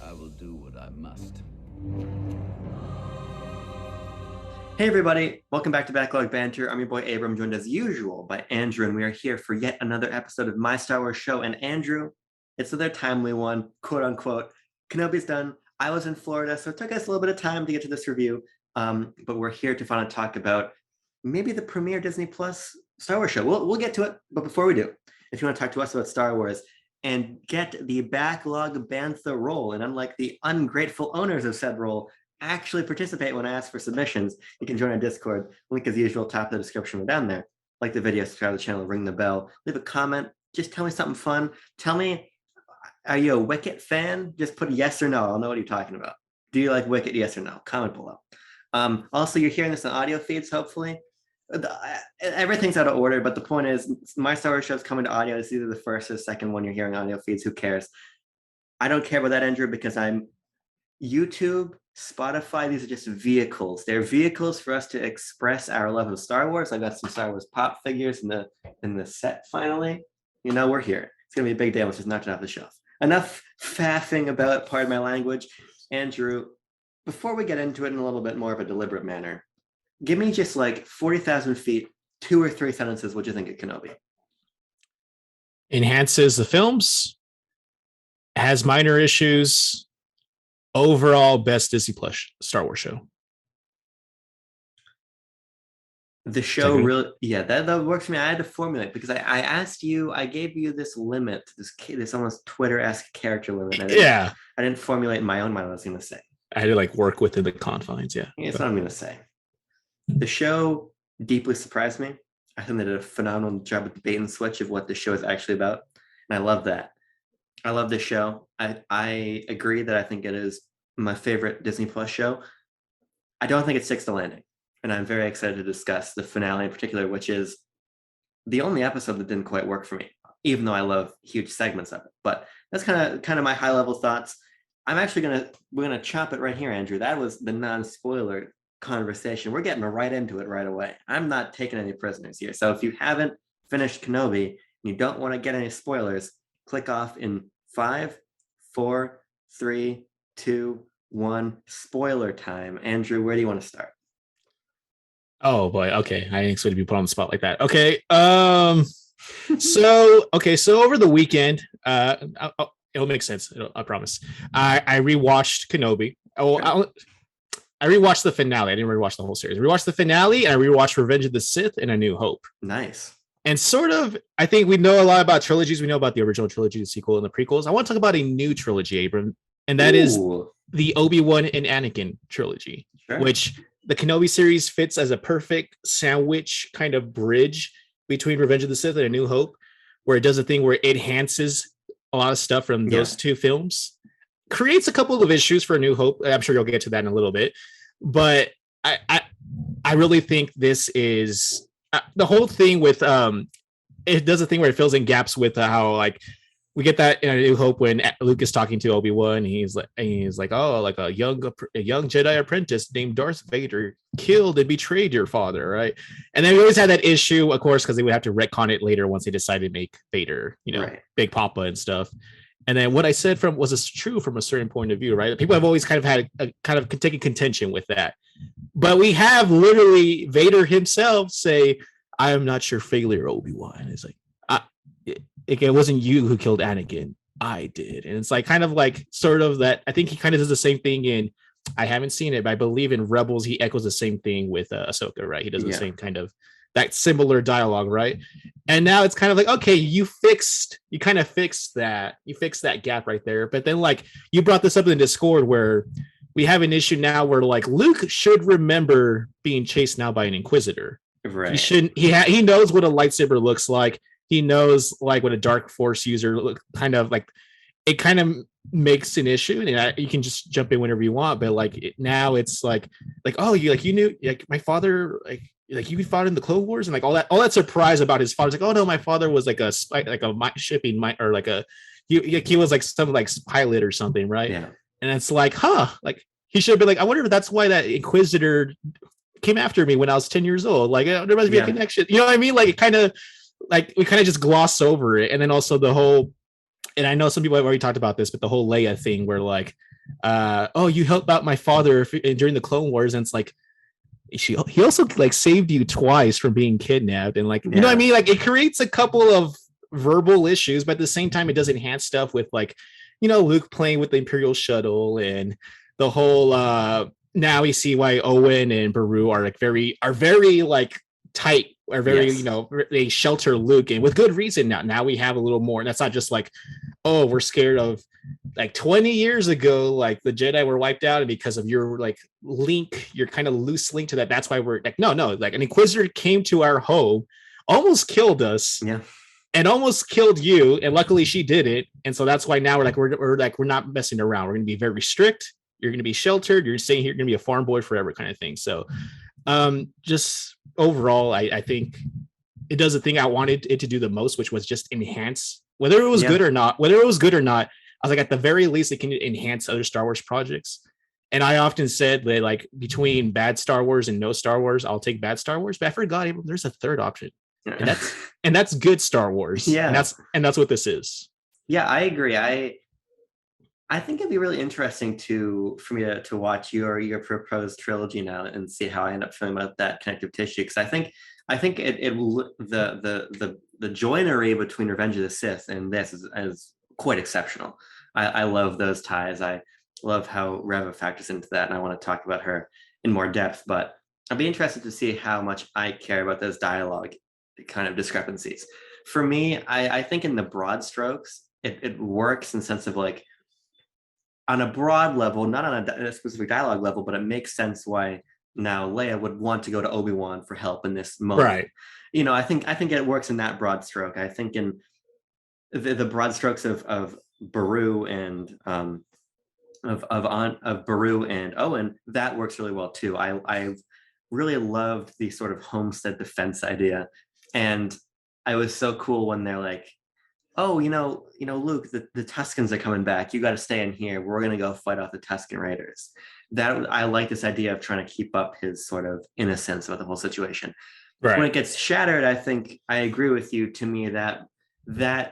I will do what I must. Hey everybody, welcome back to Backlog Banter. I'm your boy Abram, joined as usual by Andrew, and we are here for yet another episode of My Star Wars Show. And Andrew, it's another timely one, quote unquote. Kenobi's done. I was in Florida, so it took us a little bit of time to get to this review. But we're here to finally talk about maybe the premiere Disney Plus Star Wars show. We'll get to it, but before we do, if you want to talk to us about Star Wars and get the Backlog Bantha role, and unlike the ungrateful owners of said role, actually participate when I ask for submissions, you can join our Discord. Link as usual, top of the description or down there. Like the video, subscribe to the channel, ring the bell, leave a comment, just tell me something fun. Tell me, are you a Wicket fan? Just put yes or no. I'll know what you're talking about. Do you like Wicket? Yes or no? Comment below. Also, you're hearing this in audio feeds, hopefully. Everything's out of order, but the point is, My Star Wars Show is coming to audio. It's either the first or the second one you're hearing audio feeds. Who cares? I don't care about that, Andrew, because I'm YouTube, Spotify, these are just vehicles. They're vehicles for us to express our love of Star Wars. I got some Star Wars pop figures in the set finally. You know, we're here. It's gonna be a big day. Let's just knock it off the shelf. Enough faffing about, pardon my language. Andrew, before we get into it in a little bit more of a deliberate manner, give me just like 40,000 feet, 2 or 3 sentences. What do you think of Kenobi? Enhances the films, has minor issues. Overall, best Disney Plus Star Wars show. The show really, yeah, that works for me. I had to formulate because I asked you, I gave you this limit, this almost Twitter-esque character limit. I didn't formulate in my own mind what I was going to say. I had to like work within the confines. Yeah, that's what I'm going to say. The show deeply surprised me. I think they did a phenomenal job with the bait and switch of what the show is actually about, and I love that. I love this show. I agree that I think it is my favorite Disney Plus show. I don't think it sticks the landing, and I'm very excited to discuss the finale in particular, which is the only episode that didn't quite work for me, even though I love huge segments of it. But that's kind of my high level thoughts. We're gonna chop it right here, Andrew. That was the non-spoiler conversation. We're getting right into it right away. I'm not taking any prisoners here. So if you haven't finished Kenobi and you don't want to get any spoilers, click off in 5, 4, 3, 2, 1. Spoiler time. Andrew, where do you want to start? Oh boy. Okay. I didn't expect to be put on the spot like that. Okay. So over the weekend, it'll make sense. I promise. I rewatched Kenobi. I rewatched the finale. I didn't rewatch the whole series. I rewatched the finale and I rewatched Revenge of the Sith and A New Hope. Nice. And sort of, I think we know a lot about trilogies. We know about the original trilogy, the sequel, and the prequels. I want to talk about a new trilogy, Abram, and that is the Obi-Wan and Anakin trilogy, which the Kenobi series fits as a perfect sandwich kind of bridge between Revenge of the Sith and A New Hope, where it does a thing where it enhances a lot of stuff from those two films. Creates a couple of issues for A New Hope. I'm sure you'll get to that in a little bit, but I really think this is the whole thing with it does a thing where it fills in gaps with how like we get that in A New Hope when Luke is talking to Obi-Wan. He's like, oh, like a young Jedi apprentice named Darth Vader killed and betrayed your father, right? And then we always had that issue, of course, because they would have to retcon it later once they decided to make Vader, Big Papa and stuff. And then what I said was true from a certain point of view, right? People have always kind of had a kind of taken contention with that. But we have literally Vader himself say, I am not your failure, Obi-Wan. It's like, it wasn't you who killed Anakin. I did. And it's like kind of like sort of that. I think he kind of does the same thing in, I haven't seen it, but I believe in Rebels, he echoes the same thing with Ahsoka, right? He does the same kind of that similar dialogue, right? And now it's kind of like, okay, you kind of fixed that. You fixed that gap right there. But then like you brought this up in Discord where we have an issue now where like Luke should remember being chased now by an Inquisitor. Right. He shouldn't. He knows what a lightsaber looks like. He knows like what a dark force user kind of like. It kind of makes an issue, and you can just jump in whenever you want. But like now, it's like oh, you knew like my father like you fought in the Clone Wars and like all that surprise about his father's like, oh no, my father was like a shipping or like a he was like some like pilot or something, right? Yeah. And it's like, like he should have been like, I wonder if that's why that Inquisitor came after me when I was 10 years old. Like there must be a connection. You know what I mean? Like it kind of like we kind of just gloss over it. And then also the whole, and I know some people have already talked about this, but the whole Leia thing where like oh, you helped out my father during the Clone Wars, and it's like he also like saved you twice from being kidnapped, and like, you know what I mean? Like, it creates a couple of verbal issues, but at the same time it does enhance stuff with, like, you know, Luke playing with the Imperial shuttle, and the whole now we see why Owen and Beru are very like tight, are very, you know, they shelter Luke, and with good reason. Now we have a little more, and that's not just like, oh, we're scared of, like, 20 years ago, like the Jedi were wiped out, and because of your like link, your kind of loose link to that, that's why we're like, no, like an Inquisitor came to our home, almost killed us, and almost killed you, and luckily she did it. And so that's why now we're not messing around. We're going to be very strict. You're going to be sheltered. You're staying here. You're going to be a farm boy forever, kind of thing. So just overall, I think it does the thing I wanted it to do the most, which was just enhance, whether it was good or not. I was like, at the very least, it can enhance other Star Wars projects. And I often said that, like, between bad Star Wars and no Star Wars, I'll take bad Star Wars. But I forgot, there's a third option, and that's good Star Wars. And that's what this is. Yeah, I agree. I think it'd be really interesting for me to watch your proposed trilogy now and see how I end up feeling about that connective tissue. Because I think the joinery between Revenge of the Sith and this is quite exceptional. I love those ties. I love how Reva factors into that, and I want to talk about her in more depth. But I'd be interested to see how much I care about those dialogue kind of discrepancies. For me, I think in the broad strokes, it works in the sense of, like, on a broad level, not on a specific dialogue level, but it makes sense why now Leia would want to go to Obi-Wan for help in this moment. Right. You know, I think it works in that broad stroke. I think in the broad strokes of Beru and of Beru and Owen, that works really well too. I really loved the sort of homestead defense idea, and I was so cool when they're like, oh, you know, Luke, the Tuskens are coming back. You got to stay in here. We're going to go fight off the Tusken Raiders. I like this idea of trying to keep up his sort of innocence about the whole situation. Right. When it gets shattered, I think I agree with you. To me, that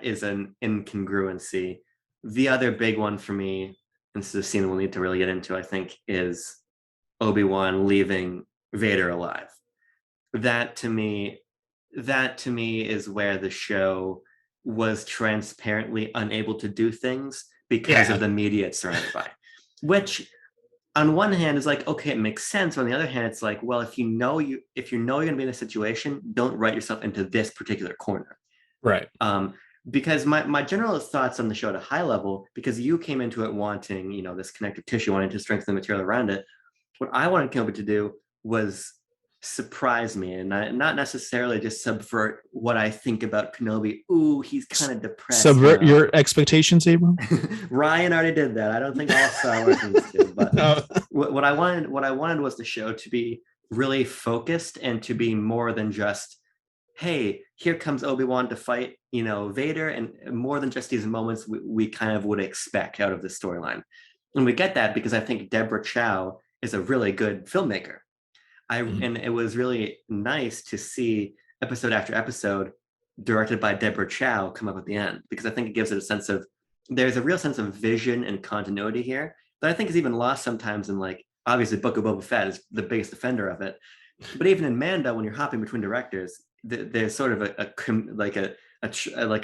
is an incongruency. The other big one for me, and this is a scene we'll need to really get into, I think, is Obi-Wan leaving Vader alive. That to me is where the show was transparently unable to do things because of the media it's surrounded by. Which, on one hand, is like, okay, it makes sense. On the other hand, it's like, well, if you know you're going to be in a situation, don't write yourself into this particular corner. Right. Because my general thoughts on the show at a high level, because you came into it wanting, you know, this connective tissue, wanting to strengthen the material around it. What I wanted Kenobi to do was surprise me and not necessarily just subvert what I think about Kenobi. Ooh, he's kind of depressed. Subvert your expectations, Abram? Ryan already did that. I don't think all Star Wars fans did, but what I wanted was the show to be really focused and to be more than just, hey, here comes Obi-Wan to fight, you know, Vader, and more than just these moments we kind of would expect out of the storyline. And we get that because I think Deborah Chow is a really good filmmaker. And it was really nice to see episode after episode directed by Deborah Chow come up at the end, because I think it gives it a sense of, there's a real sense of vision and continuity here that I think is even lost sometimes in, like, obviously Book of Boba Fett is the biggest defender of it. But even in Mando, when you're hopping between directors, there's sort of a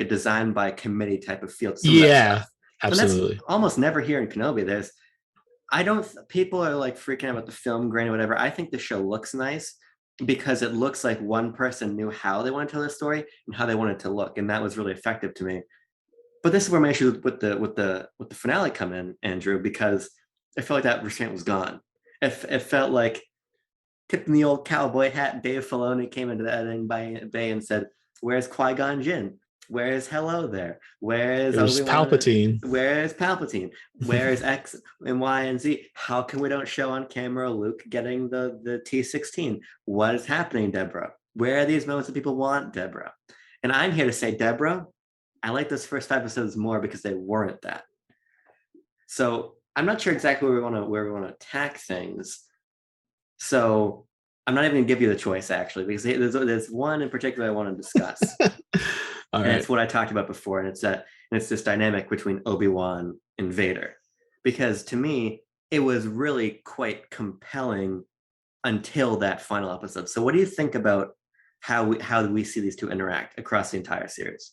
design by committee type of feel. Yeah, absolutely. And that's almost never here in Kenobi. People are like freaking out about the film grain or whatever. I think the show looks nice because it looks like one person knew how they want to tell this story and how they wanted to look, and that was really effective to me. But this is where my issue with the finale come in, Andrew, because I felt like that restraint was gone. It felt like tipping the old cowboy hat. Dave Filoni came into the editing bay and said, "Where's Qui-Gon Jinn? Where's Hello There? Where's Palpatine? Where's Palpatine? Where's X and Y and Z? How come we don't show on camera Luke getting the T-16? What is happening, Deborah? Where are these moments that people want, Deborah?" And I'm here to say, Deborah, I like those first 5 episodes more because they weren't that. So I'm not sure exactly where we want to attack things. So I'm not even gonna give you the choice, actually, because there's one in particular I want to discuss. And it's what I talked about before, and it's this dynamic between Obi-Wan and Vader, because to me, it was really quite compelling until that final episode. So what do you think about how we see these two interact across the entire series?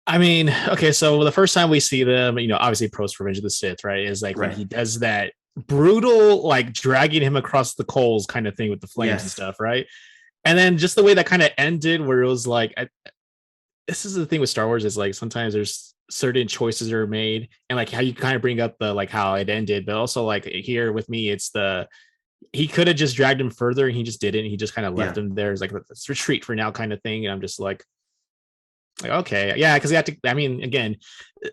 I mean, okay, so the first time we see them, obviously post Revenge of the Sith, right, is like when he does that brutal, like dragging him across the coals kind of thing with the flames and stuff, right? And then just the way that kind of ended, where it was like, this is the thing with Star Wars, is like sometimes there's certain choices that are made, and like how you kind of bring up the like how it ended, but also like here with me, it's he could have just dragged him further and he just didn't. He just kind of left him there. It's like, let's retreat for now kind of thing. And I'm just like okay, yeah, because you have to. I mean, again,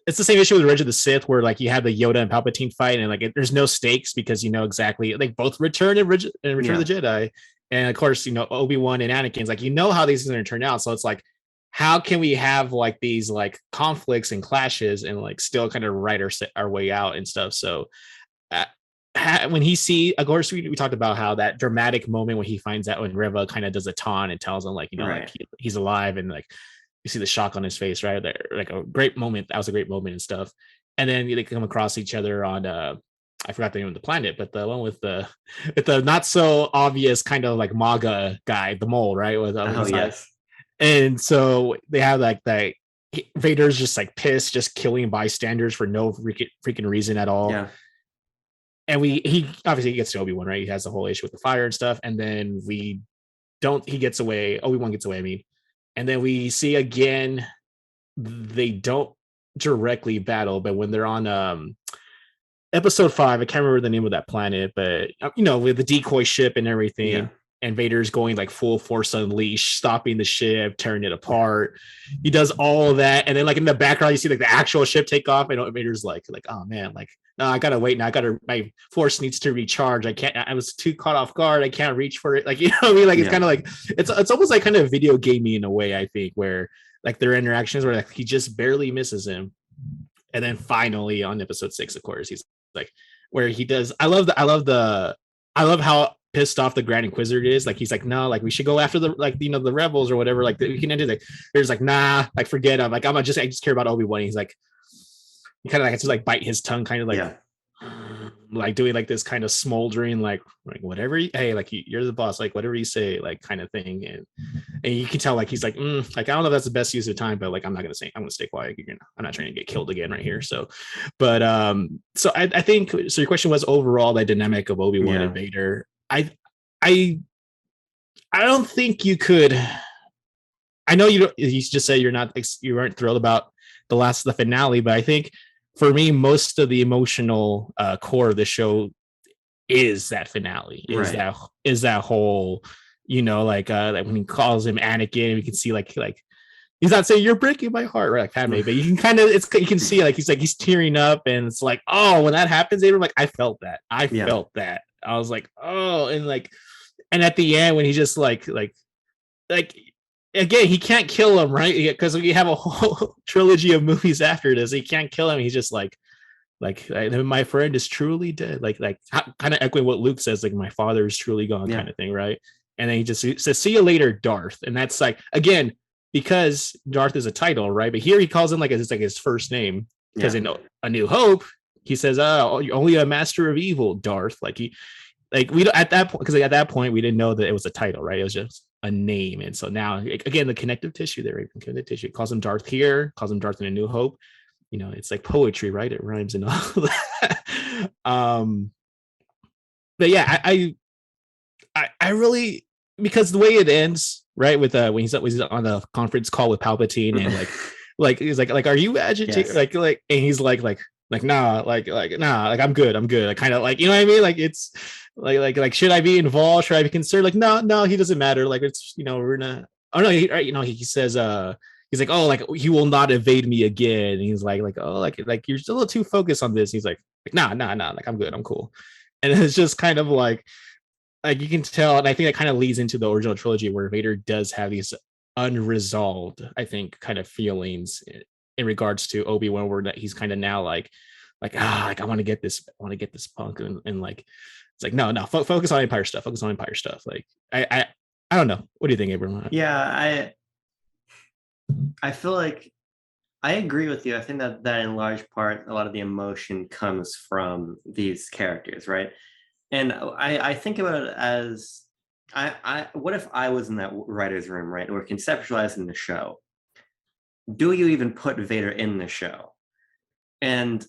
it's the same issue with Revenge of the Sith, where like you have the Yoda and Palpatine fight, and like there's no stakes because you know exactly like both Return and Return of the Jedi, and of course Obi-Wan and Anakin's like how these things are going to turn out. So it's like, how can we have like these like conflicts and clashes and like still kind of write our way out and stuff. So when he of course we talked about how that dramatic moment when he finds out when Reva kind of does a taunt and tells him like like he's alive, and like you see the shock on his face, right? Like a great moment. That was a great moment and stuff. And then they come across each other on I forgot the name of the planet, but the one with the not so obvious kind of like MAGA guy, the mole, right? With yes. And so they have like that. Vader's just like pissed, just killing bystanders for no freaking reason at all. Yeah. And he obviously gets to Obi-Wan, right? He has the whole issue with the fire and stuff. And then he gets away. Obi-Wan gets away, I mean. And then we see again, they don't directly battle, but when they're on episode 5, I can't remember the name of that planet, but with the decoy ship and everything, and Vader's going like full Force Unleashed, stopping the ship, tearing it apart. He does all of that, and then like in the background, you see like the actual ship take off, and Vader's like, oh man, like no, I gotta wait now. My Force needs to recharge. I was too caught off guard. I can't reach for it. Like what I mean? Like it's kind of like it's almost like kind of video gamey in a way, I think, where like their interactions where like he just barely misses him, and then finally on episode 6, of course, he's like where he does. I love how pissed off the Grand Inquisitor is. Like he's like, no, like we should go after the rebels or whatever. Like we can end it. Like there's like, nah, like forget him. Like I just care about Obi-Wan. He's like, he kind of like has to like bite his tongue, kind of like like doing like this kind of smoldering, like whatever. Hey, like you're the boss, like whatever you say, like kind of thing. And you can tell like he's like, like I don't know if that's the best use of time, but like I'm not gonna say, I'm gonna stay quiet. I'm not trying to get killed again right here. So, but so I think so. Your question was overall the dynamic of Obi-Wan and Vader. I don't think you could. I know you just say you weren't thrilled about the finale, but I think for me, most of the emotional core of the show is that finale. Is that whole, like when he calls him Anakin, we can see like he's not saying you're breaking my heart, right? Like Padme, but you can kind of you can see like he's tearing up, and it's like, oh, when that happens, Abram, like I felt that. I was like, oh, and at the end when he just like again, he can't kill him, right? Because we have a whole trilogy of movies after this. He can't kill him. He's just like my friend is truly dead. Like kind of echoing what Luke says, like my father is truly gone, kind of thing, right? And then he just says, "See you later, Darth." And that's like again because Darth is a title, right? But here he calls him like it's like his first name because in A New Hope he says, "Oh, you're only a master of evil, Darth." Like we don't at that point because at that point we didn't know that it was a title, right? It was just a name. And so now again the connective tissue there, connective tissue calls him Darth here, calls him Darth in A New Hope. It's like poetry, right? It rhymes and all that. But yeah, I really, because the way it ends, right, with when he's on the conference call with Palpatine and like he's like are you agitated? Yes. Like and he's like nah, nah, like I'm good. I kind of like, what I mean? Like it's like should I be involved? Should I be concerned? Like no, he doesn't matter. Like it's we're not. Oh no, he says he's like, oh, like he will not evade me again. And he's like oh, like you're still a little too focused on this. He's like nah, like I'm good, I'm cool. And it's just kind of like you can tell, and I think that kind of leads into the original trilogy where Vader does have these unresolved, I think, kind of feelings in regards to Obi-Wan, where that he's kind of now like I want to get this punk, and like it's like no, focus on Empire stuff. Like I don't know. What do you think, Abram? Yeah, I feel like I agree with you. I think that in large part, a lot of the emotion comes from these characters, right? And I think about it as what if I was in that writer's room, right? Or conceptualizing the show. Do you even put Vader in the show? And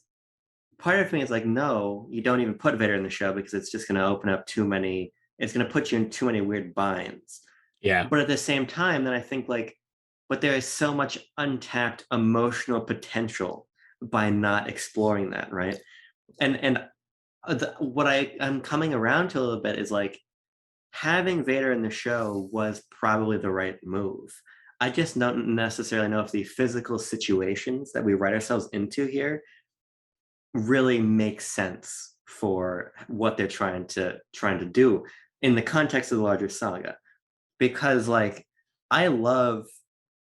part of me is like, no, you don't even put Vader in the show because it's just going to open up it's going to put you in too many weird binds. Yeah. But at the same time, then I think like, but there is so much untapped emotional potential by not exploring that, right? And what I'm coming around to a little bit is like having Vader in the show was probably the right move. I just don't necessarily know if the physical situations that we write ourselves into here really make sense for what they're trying to do in the context of the larger saga. Because like I love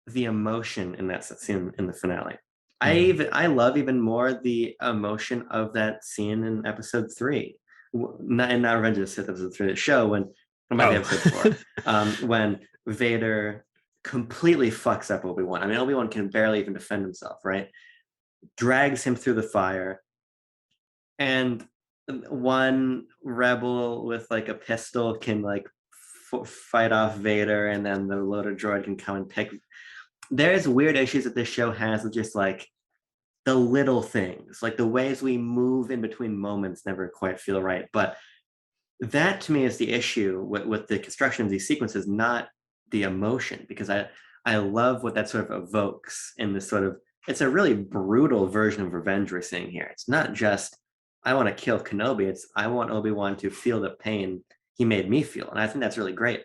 the emotion in that scene in the finale. I love even more the emotion of that scene in episode 3, not Revenge of the Sith, episode 3 of the show, when it might be episode 4, when Vader completely fucks up Obi-Wan. I mean, Obi-Wan can barely even defend himself, right? Drags him through the fire, and one rebel with like a pistol can like fight off Vader, and then the loader droid can come and pick. There's weird issues that this show has with just like the little things, like the ways we move in between moments never quite feel right. But that to me is the issue with the construction of these sequences, not the emotion, because I love what that sort of evokes in this sort of, it's a really brutal version of revenge we're seeing here. It's not just I want to kill Kenobi, it's I want Obi-Wan to feel the pain he made me feel. And I think that's really great.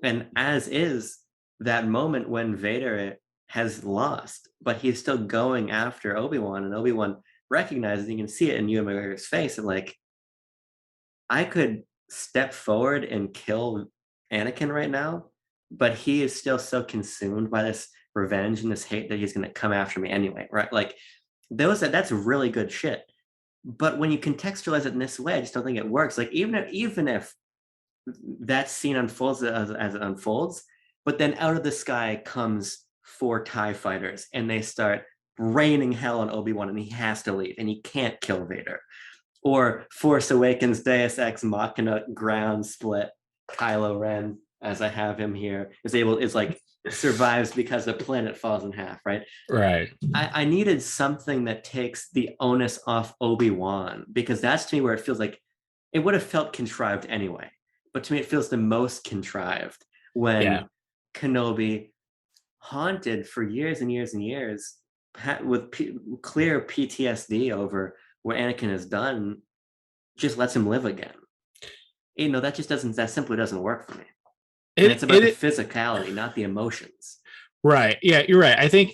And as is that moment when Vader has lost, but he's still going after Obi-Wan, and Obi-Wan recognizes, you can see it in Ewan McGregor's face, and like, I could step forward and kill Anakin right now, but he is still so consumed by this revenge and this hate that he's going to come after me anyway, right? Like, that's really good shit. But when you contextualize it in this way, I just don't think it works. Like, even if that scene unfolds as it unfolds, but then out of the sky comes 4 TIE fighters and they start raining hell on Obi-Wan, and he has to leave and he can't kill Vader. Or Force Awakens Deus Ex Machina ground split Kylo Ren, as I have him here, survives because the planet falls in half, right? Right. I needed something that takes the onus off Obi-Wan, because that's to me where it feels like it would have felt contrived anyway. But to me, it feels the most contrived when Kenobi, haunted for years and years and years with clear PTSD over what Anakin has done, just lets him live again. That simply doesn't work for me. It's about the physicality, not the emotions. Right. Yeah, you're right. I think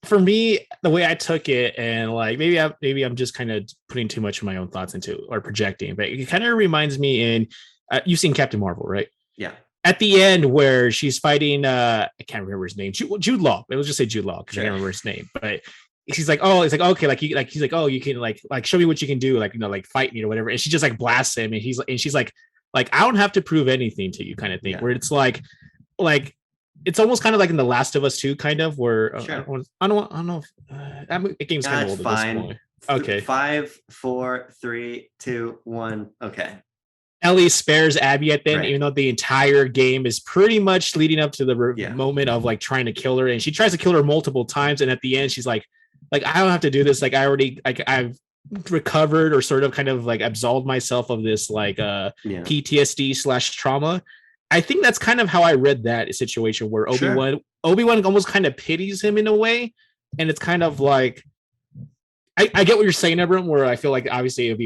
for me, the way I took it, and like maybe I'm just kind of putting too much of my own thoughts into or projecting, but it kind of reminds me you've seen Captain Marvel, right? Yeah. At the end where she's fighting, I can't remember his name, Jude Law. Let's just say Jude Law because I can't remember his name. But she's like, oh, it's like, okay, he's like, oh, you can like show me what you can do, like, like fight me or whatever. And she just like blasts him, and she's like, I don't have to prove anything to you, kind of thing. Where it's like it's almost kind of like in The Last of Us 2, kind of where I don't know if that game's kind of old fine. At this point. Okay. 5, 4, 3, 2, 1. Okay. Ellie spares Abby at the end, even though the entire game is pretty much leading up to the moment of like trying to kill her, and she tries to kill her multiple times, and at the end she's like I don't have to do this. Like I've recovered or sort of kind of like absolved myself of this PTSD / trauma. I think that's kind of how I read that situation where Obi-Wan almost kind of pities him in a way, and it's kind of like I get what you're saying, Abram, where I feel like obviously it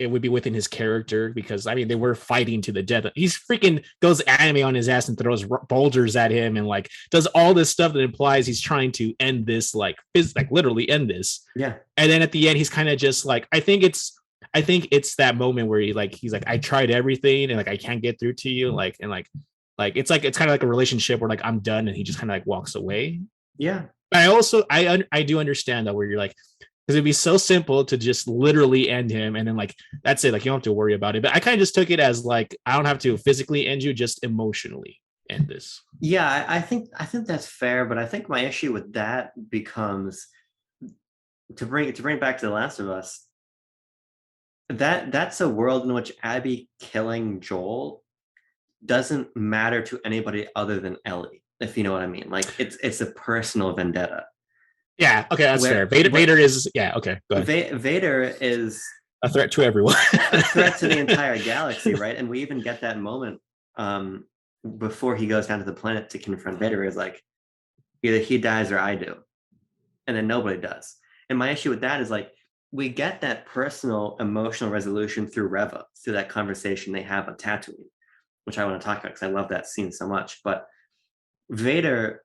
would be within his character, because I mean they were fighting to the death. He's freaking goes anime on his ass and throws boulders at him and like does all this stuff that implies he's trying to end this, like literally end this. Yeah. And then at the end he's kind of just like, I think it's that moment where he's like I tried everything and like I can't get through to you, it's kind of like a relationship where like I'm done, and he just kind of like walks away. Yeah. But I do understand that, where you're like, because it'd be so simple to just literally end him and then like that's it, like you don't have to worry about it. But I kind of just took it as like I don't have to physically end you, just emotionally. end this. Yeah, I think that's fair, but I think my issue with that becomes to bring it back to The Last of Us. That's a world in which Abby killing Joel doesn't matter to anybody other than Ellie, if you know what I mean. Like it's a personal vendetta. Yeah, okay, that's fair. Vader is okay, go ahead. Vader is a threat to everyone. A threat to the entire galaxy, right? And we even get that moment before he goes down to the planet to confront Vader. Is like either he dies or I do, and then nobody does. And my issue with that is like we get that personal emotional resolution through Reva, through that conversation they have on Tatooine, which I want to talk about because I love that scene so much. But Vader,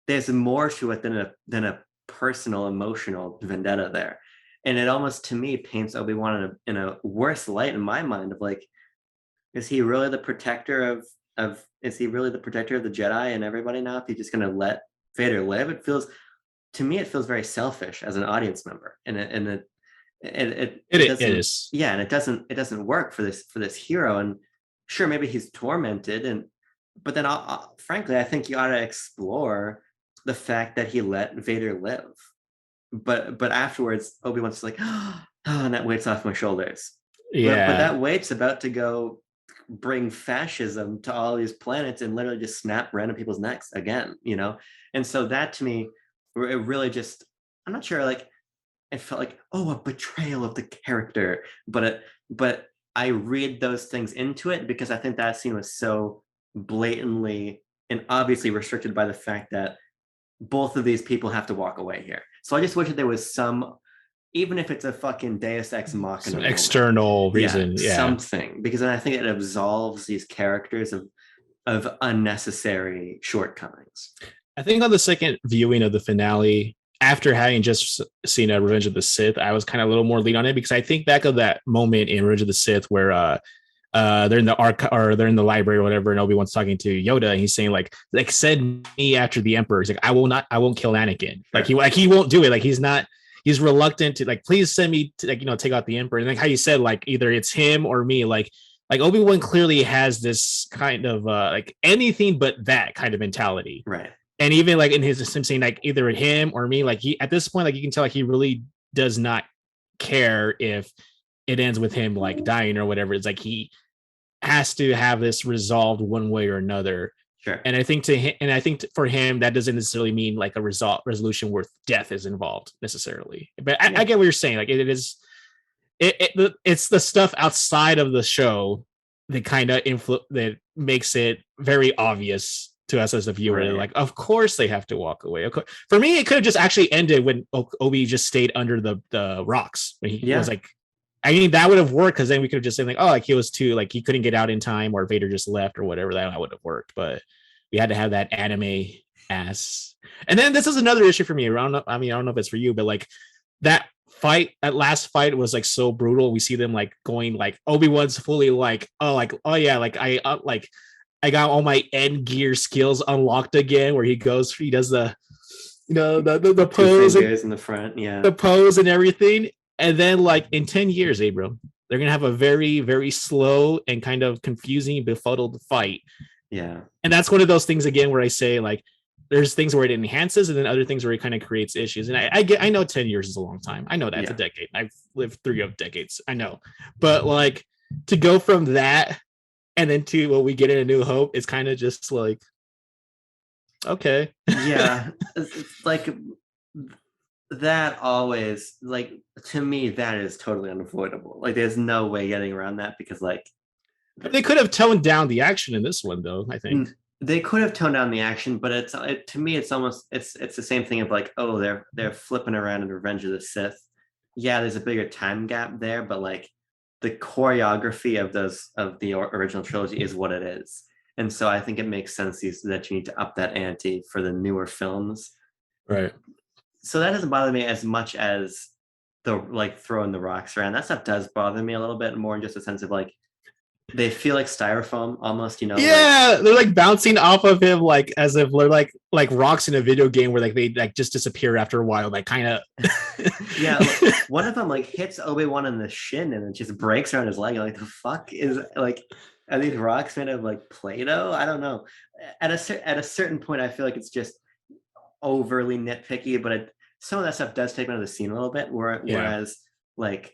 there's more to it than a personal emotional vendetta there. And it almost to me paints Obi-Wan in a worse light in my mind of like, is he really the protector of is he really the protector of the Jedi and everybody now? If he's just gonna let Vader live? It feels very selfish as an audience member. And it is. Yeah, and it doesn't work for this hero. And sure, maybe he's tormented, but then frankly, I think you ought to explore the fact that he let Vader live. But afterwards, Obi-Wan's just like, oh, and that weight's off my shoulders. Yeah. But that weight's about to go bring fascism to all these planets and literally just snap random people's necks again, you know? And so that to me, it really just, I'm not sure, like, it felt like, oh, a betrayal of the character. But I read those things into it because I think that scene was so blatantly and obviously restricted by the fact that both of these people have to walk away here. So I just wish that there was some, even if it's a fucking Deus Ex Machina, some external reason, something, because then I think it absolves these characters of unnecessary shortcomings. I think on the second viewing of the finale, after having just seen Revenge of the Sith, I was kind of a little more lean on it because I think back of that moment in Revenge of the Sith where they're in the arc or they're in the library or whatever, and Obi-Wan's talking to Yoda and he's saying like send me after the Emperor. He's like, I won't kill Anakin. Sure. Like he won't do it. Like he's reluctant to like, please send me to like, take out the Emperor. And like how you said, like either it's him or me, like Obi-Wan clearly has this kind of like anything but that kind of mentality. Right. And even like in his saying like either him or me, like he at this point, like you can tell like he really does not care if it ends with him like dying or whatever. It's like he has to have this resolved one way or another. Sure. And I think for him that doesn't necessarily mean like a resolution where death is involved necessarily. But I get what you're saying. Like it's the stuff outside of the show that kind of that makes it very obvious to us as a viewer. Right. Like, of course they have to walk away. For me, it could have just actually ended when Obi just stayed under the rocks. When he was like, I mean, that would have worked because then we could have just said like, oh, like he was too like he couldn't get out in time, or Vader just left, or whatever. That would have worked. But we had to have that anime ass. And then this is another issue for me. I don't know if it's for you, but like that last fight was like so brutal. We see them like going like Obi-Wan's fully like, oh yeah, like I got all my end gear skills unlocked again, where he does the the pose in the front, the pose and everything. And then like in 10 years, Abram, they're gonna have a very, very slow and kind of confusing, befuddled fight. Yeah. And that's one of those things again where I say like there's things where it enhances and then other things where it kind of creates issues. And I know 10 years is a long time. I know that's a decade. I've lived 3 decades. I know. But like to go from that and then to what we get in A New Hope, it's kind of just like, okay. Yeah. It's like that always, like, to me, that is totally unavoidable. Like, there's no way getting around that because, like, they could have toned down the action in this one, though. I think they could have toned down the action, but to me, it's almost it's the same thing of like, oh, they're flipping around in Revenge of the Sith. Yeah, there's a bigger time gap there, but like the choreography of the original trilogy is what it is, and so I think it makes sense that you need to up that ante for the newer films, right? So that doesn't bother me as much as the like throwing the rocks around. That stuff does bother me a little bit more in just a sense of like, They feel like styrofoam almost, Yeah, they're like bouncing off of him, like as if they're like rocks in a video game where like they like just disappear after a while, like kind of. Yeah, one of them like hits Obi-Wan in the shin and it just breaks around his leg. Like the fuck is like, are these rocks made of like Play-Doh? I don't know. At a certain point, I feel like it's just overly nitpicky, but some of that stuff does take me out of the scene a little bit. Whereas like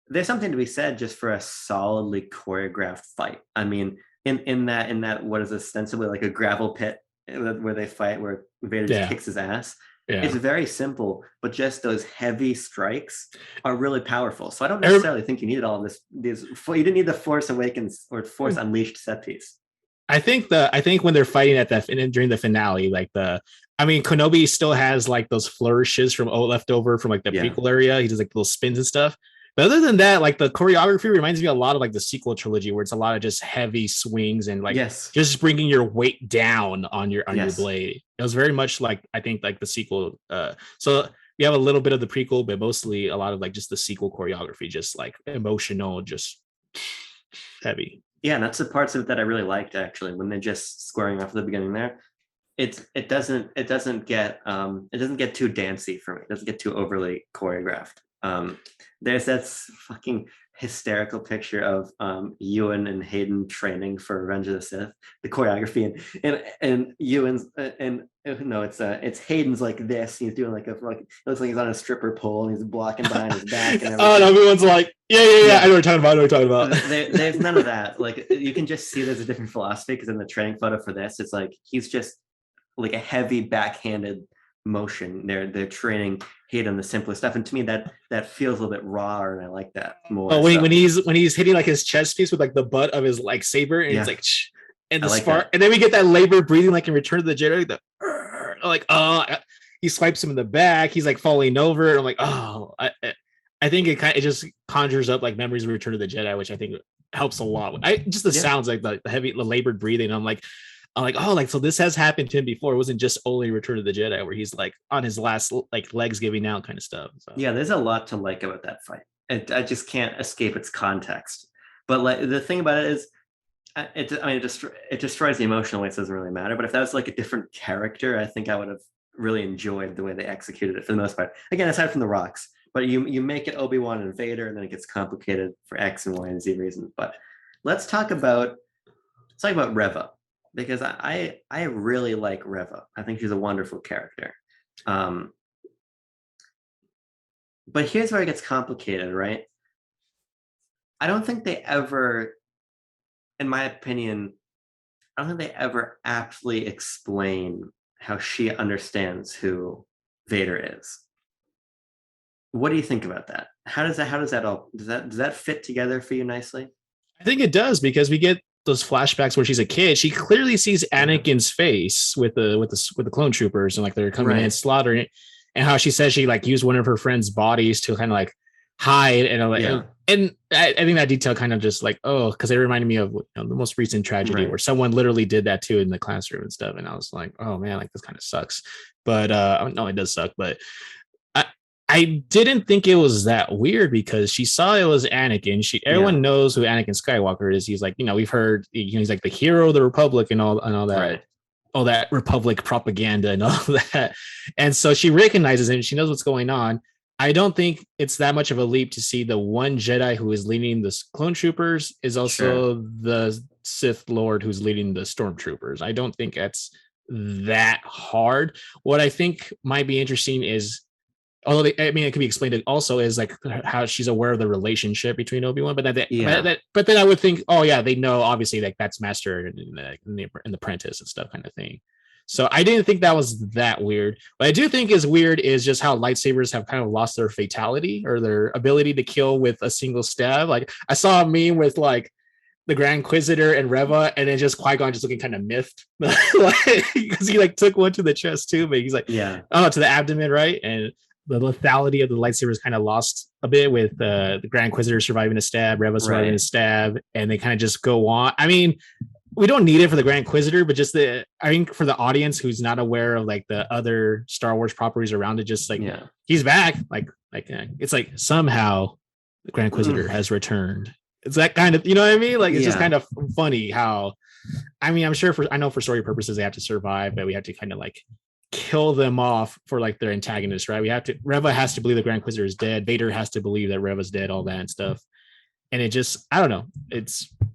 there's something to be said just for a solidly choreographed fight. I mean, in that what is ostensibly like a gravel pit where they fight, where Vader just kicks his ass. Yeah. It's very simple, but just those heavy strikes are really powerful. So I don't necessarily think you needed all of this. You didn't need the Force Awakens or Force Unleashed set piece. I think when they're fighting at during the finale, like Kenobi still has like those flourishes from left over from like the prequel area. He does like little spins and stuff. But other than that, like the choreography reminds me a lot of like the sequel trilogy, where it's a lot of just heavy swings and like just bringing your weight down on your blade. It was very much like, I think, like the sequel. So you have a little bit of the prequel, but mostly a lot of like just the sequel choreography, just like emotional, just heavy. Yeah, and that's the parts of it that I really liked, actually, when they're just squaring off at the beginning there. It doesn't get too dancey for me. It doesn't get too overly choreographed. There's that fucking hysterical picture of Ewan and Hayden training for Revenge of the Sith. The choreography and Ewan's it's Hayden's like this. He's doing like it looks like he's on a stripper pole and he's blocking behind his back. And oh, and everyone's like, yeah. I know what you're talking about. There's none of that. Like you can just see there's a different philosophy, because in the training photo for this, it's like he's just like a heavy backhanded motion. They're training Hayden the simplest stuff, and to me that feels a little bit raw, and I like that more. Oh, when he's hitting like his chest piece with like the butt of his like saber, and it's like and the spark, and then we get that labored breathing like in Return of the Jedi, he swipes him in the back, he's like falling over, and I'm like, I think it just conjures up like memories of Return of the Jedi, which I think helps a lot. Sounds like the heavy labored breathing. I'm like, oh, like, so this has happened to him before. It wasn't just only Return of the Jedi where he's like on his last like legs giving out kind of stuff. So. Yeah, there's a lot to like about that fight. I just can't escape its context. But like the thing about it is, it destroys the emotional weight, so it doesn't really matter. But if that was like a different character, I think I would have really enjoyed the way they executed it for the most part. Again, aside from the rocks, but you make it Obi-Wan and Vader, and then it gets complicated for X and Y and Z reasons. But let's talk about Reva, because I really like Reva. I think she's a wonderful character. But here's where it gets complicated, right? I don't think they ever, in my opinion, I don't think they ever aptly explain how she understands who Vader is. What do you think about that? How does that fit together for you nicely? I think it does, because we get those flashbacks where she's a kid. She clearly sees Anakin's face with the clone troopers, and like they're coming in and slaughtering it, and how she says she like used one of her friend's bodies to kind of like hide, and and I think that detail kind of just like, because it reminded me of the most recent tragedy where someone literally did that too in the classroom and stuff, and I was like, oh man, like this kind of sucks. But no, it does suck, but I didn't think it was that weird, because she saw it was Anakin. Everyone knows who Anakin Skywalker is. He's like, we've heard, he's like the hero of the Republic and all that, all that Republic propaganda and all that. And so she recognizes him. She knows what's going on. I don't think it's that much of a leap to see the one Jedi who is leading the clone troopers is also the Sith Lord who's leading the stormtroopers. I don't think that's that hard. What I think might be interesting is, although it could be explained also, is like how she's aware of the relationship between Obi-Wan, but then I would think, they know obviously like that's Master and the Apprentice and stuff kind of thing. So I didn't think that was that weird. What I do think is weird is just how lightsabers have kind of lost their fatality, or their ability to kill with a single stab. Like I saw a meme with like the Grand Inquisitor and Reva, and then just Qui-Gon just looking kind of miffed, because he like took one to the chest too, but he's like, to the abdomen, right? And the lethality of the lightsaber is kind of lost a bit with the Grand Inquisitor surviving a stab, Reva surviving a stab, and they kind of just go on. I mean, we don't need it for the Grand Inquisitor, but just for the audience who's not aware of like the other Star Wars properties around it, just like he's back, like it's like somehow the Grand Inquisitor has returned. It's that kind of, you know what I mean? Like, it's just kind of funny how, I mean, I know for story purposes they have to survive, but we have to kind of like kill them off for like their antagonist, right? Reva has to believe the Grand Inquisitor is dead. Vader has to believe that Reva's dead, all that and stuff. And it just, I don't know.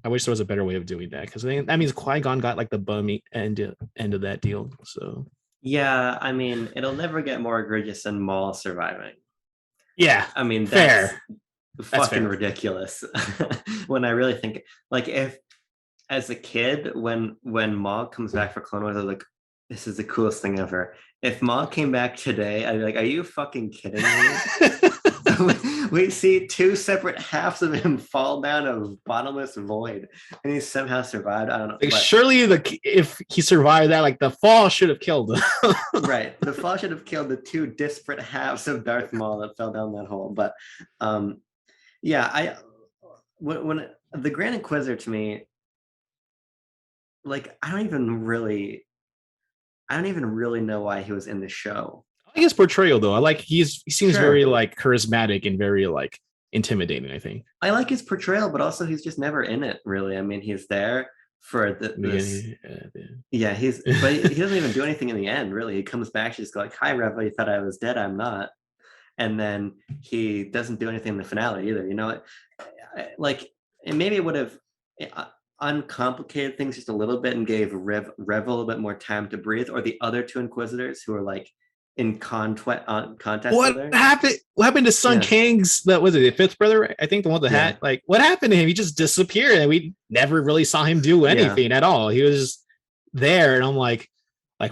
I wish there was a better way of doing that, because that means Qui-Gon got like the bummy end of that deal. So yeah, I mean, it'll never get more egregious than Maul surviving. Yeah, I mean, that's fucking ridiculous. When I really think, like, if as a kid, when Maul comes back for Clone Wars, I was like, this is the coolest thing ever. If Maul came back today, I'd be like, are you fucking kidding me? We see two separate halves of him fall down a bottomless void, and he somehow survived. I don't know. Like, surely if he survived that, like, the fall should have killed him. Right, the fall should have killed the two disparate halves of Darth Maul that fell down that hole. But yeah, when the Grand Inquisitor, to me, like, I don't even really know why he was in the show. I like his portrayal, though. He seems very like charismatic and very like intimidating. I think I like his portrayal, but also he's just never in it, really. I mean, he's there for this. Yeah, but he doesn't even do anything in the end, really. He comes back, she's like, "Hi, Reva, you thought I was dead? I'm not." And then he doesn't do anything in the finale either. You know, like, and maybe it would have uncomplicated things just a little bit and gave Rev a little bit more time to breathe, or the other two Inquisitors who are like in contest. What happened to Sun Kang's, that was it, the fifth brother? I think the one with the hat. Like, what happened to him? He just disappeared, and we never really saw him do anything at all. He was just there, and I'm like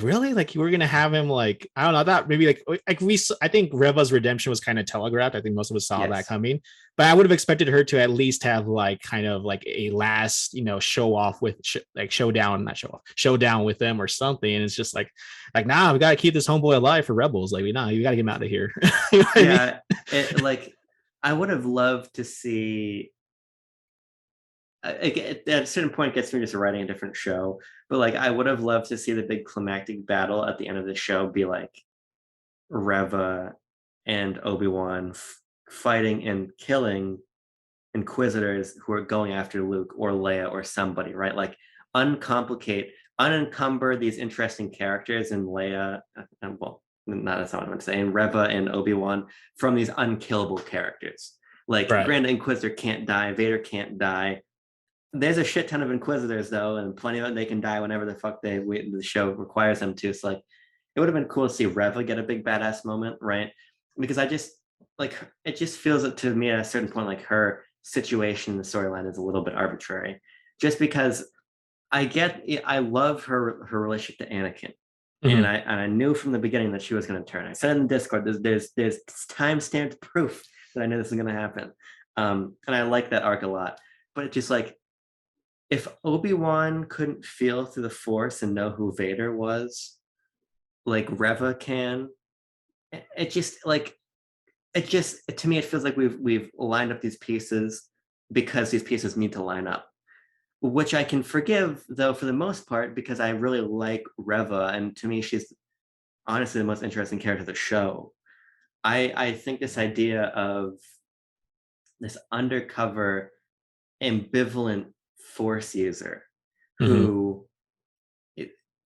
really, like, you were gonna have him, like, I don't know, I thought maybe I think Reva's redemption was kind of telegraphed. I think most of us saw that coming, but I would have expected her to at least have like kind of like a last, show off with showdown with them or something. And it's just like nah, we gotta keep this homeboy alive for Rebels. Like, you gotta get him out of here. You know yeah, I mean? Like, I would have loved to see. At a certain point, it gets me just writing a different show, but like, I would have loved to see the big climactic battle at the end of the show be like Reva and Obi-Wan fighting and killing Inquisitors who are going after Luke or Leia or somebody, right? Like, unencumber these interesting characters in Leia, well, that's not what I'm saying, Reva and Obi-Wan, from these unkillable characters. Like, Grand Inquisitor can't die, Vader can't die. There's a shit ton of Inquisitors, though, and plenty of them, they can die whenever the fuck the show requires them to. So, like, it would have been cool to see Reva get a big badass moment, right? Because I just, like, it just feels to me at a certain point like her situation in the storyline is a little bit arbitrary. Just because I love her relationship to Anakin. Mm-hmm. And I knew from the beginning that she was going to turn. I said in the Discord, there's time-stamped proof that I knew this was going to happen. And I like that arc a lot. But it's just like, if Obi-Wan couldn't feel through the Force and know who Vader was, like Reva can, it just to me, it feels like we've lined up these pieces because these pieces need to line up, which I can forgive, though, for the most part, because I really like Reva, and to me, she's honestly the most interesting character of the show. I think this idea of this undercover, ambivalent Force user who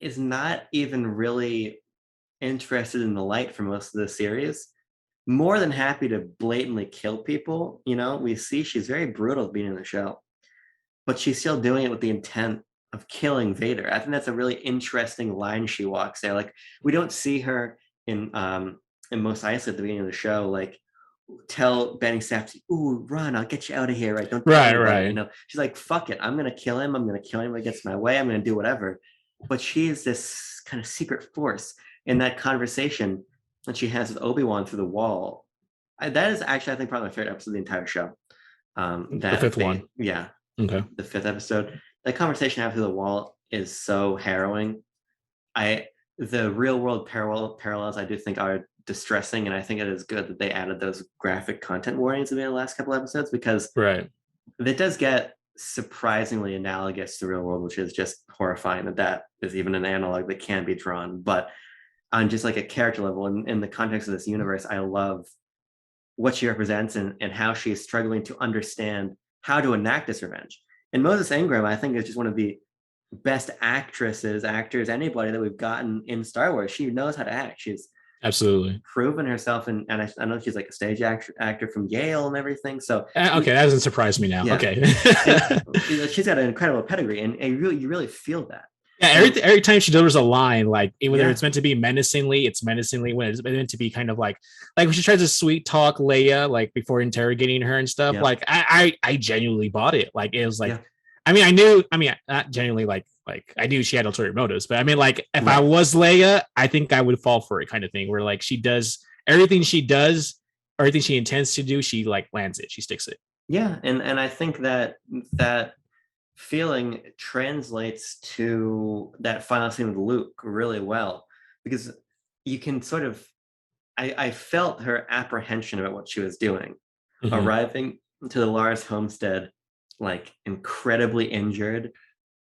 is not even really interested in the light for most of the series, more than happy to blatantly kill people. We see she's very brutal being in the show, but she's still doing it with the intent of killing Vader. I think that's a really interesting line she walks there. Like, we don't see her in Mos Eisley at the beginning of the show, like, tell Benny Safdie, "Ooh, run! I'll get you out of here!" Right? Don't tell anybody. She's like, "Fuck it! I'm gonna kill him. I'm gonna kill him if it gets my way. I'm gonna do whatever." But she is this kind of secret force in that conversation that she has with Obi-Wan through the wall. That is actually, I think, probably my favorite episode of the entire show. The fifth one. Yeah. Okay. The fifth episode. That conversation after the wall is so harrowing. The real world parallels I do think are distressing, and I think it is good that they added those graphic content warnings in the last couple episodes, because it does get surprisingly analogous to the real world, which is just horrifying that is even an analog that can be drawn. But on just like a character level, in the context of this universe, I love what she represents and how she is struggling to understand how to enact this revenge. And Moses Ingram, I think, is just one of the best actors, anybody that we've gotten in Star Wars. She knows how to act. She's absolutely proven herself, and I know she's like a stage actor from Yale and everything. So okay, that doesn't surprise me now. Yeah. Okay. She's got an incredible pedigree, and you really feel that. Yeah, every time she delivers a line, like whether it's meant to be menacingly, it's menacingly. When it's meant to be kind of like when she tries to sweet talk Leia, like before interrogating her and stuff. Like I genuinely bought it. Like it was like, I mean, not genuinely like I knew she had ulterior motives, but I mean, like if I was Leia, I think I would fall for it, kind of thing. Where like she does everything she intends to do, she like lands it, she sticks it. Yeah, and I think that feeling translates to that final scene with Luke really well, because you can sort of I felt her apprehension about what she was doing, arriving to the Lars homestead like incredibly injured,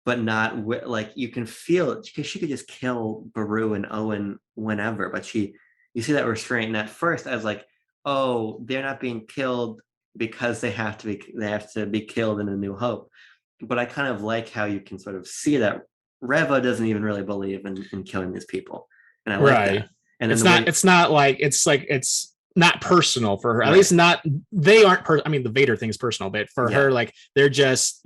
but not like you can feel it, because she could just kill Beru and Owen whenever, but you see that restraint. And at first I was like, oh, they're not being killed because they have to be killed in A New Hope. But I kind of like how you can sort of see that Reva doesn't even really believe in killing these people, and I like that. And it's not personal for her. At least not, they aren't. I mean, the Vader thing is personal, but for her, like they're just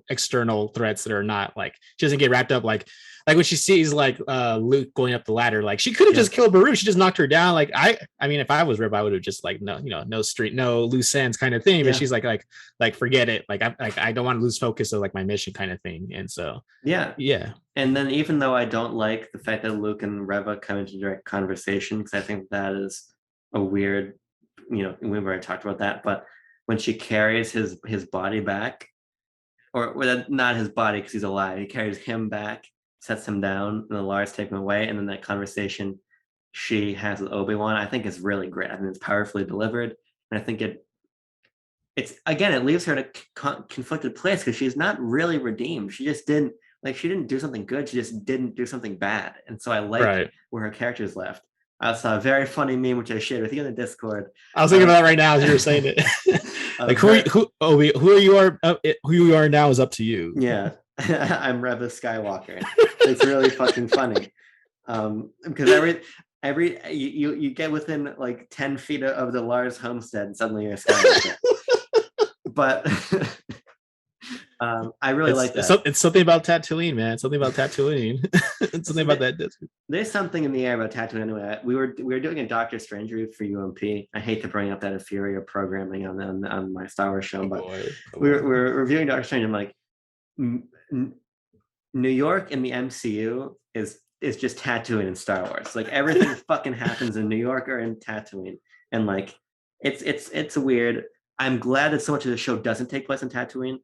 external threats that are not like, she doesn't get wrapped up like when she sees like Luke going up the ladder, like she could have just killed Beru. She just knocked her down. Like I mean, if I was Reva, I would have just like no loose ends kind of thing. But she's like forget it. Like I don't want to lose focus of like my mission kind of thing. And so yeah. And then even though I don't like the fact that Luke and Reva come into direct conversation, because I think that is a weird, we've already talked about that. But when she carries his body back, or not his body because he's alive, he carries him back, sets him down, and the Lars take him away, and then that conversation she has with Obi-Wan, I think is really great. I think it's powerfully delivered, and I think it leaves her in a conflicted place, because she's not really redeemed. She just didn't do something good. She just didn't do something bad, and so I like where her character is left. I saw a very funny meme which I shared with you in the Discord. I was thinking about that right now as you were saying it. Like who you are now is up to you. Yeah. I'm Reva Skywalker. It's really fucking funny, because every you get within like 10 feet of the Lars homestead and suddenly you're a Skywalker. But I really like that. It's something about Tatooine, man. It's something about Tatooine. It's something about that. There's something in the air about Tatooine anyway. We were doing a Doctor Strange review for UMP. I hate to bring up that inferior programming on my Star Wars show, but we're reviewing Doctor Strange. I'm like, New York in the MCU is just Tatooine in Star Wars. Like everything fucking happens in New York or in Tatooine, and like it's weird. I'm glad that so much of the show doesn't take place in Tatooine,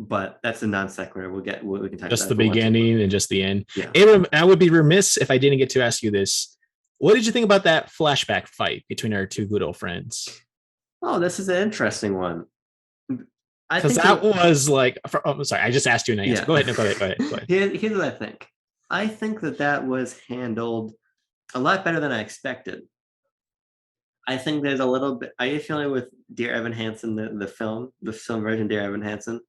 but that's a non sequitur. We can talk just about the beginning and just the end. Yeah. Abram, I would be remiss if I didn't get to ask you this. What did you think about that flashback fight between our two good old friends? Oh, this is an interesting one. Because that was like, I'm sorry, I just asked you an answer. Yeah. Go ahead. Here's what I think. I think that was handled a lot better than I expected. I think there's a little bit. Are you familiar with Dear Evan Hansen, the film version of Dear Evan Hansen?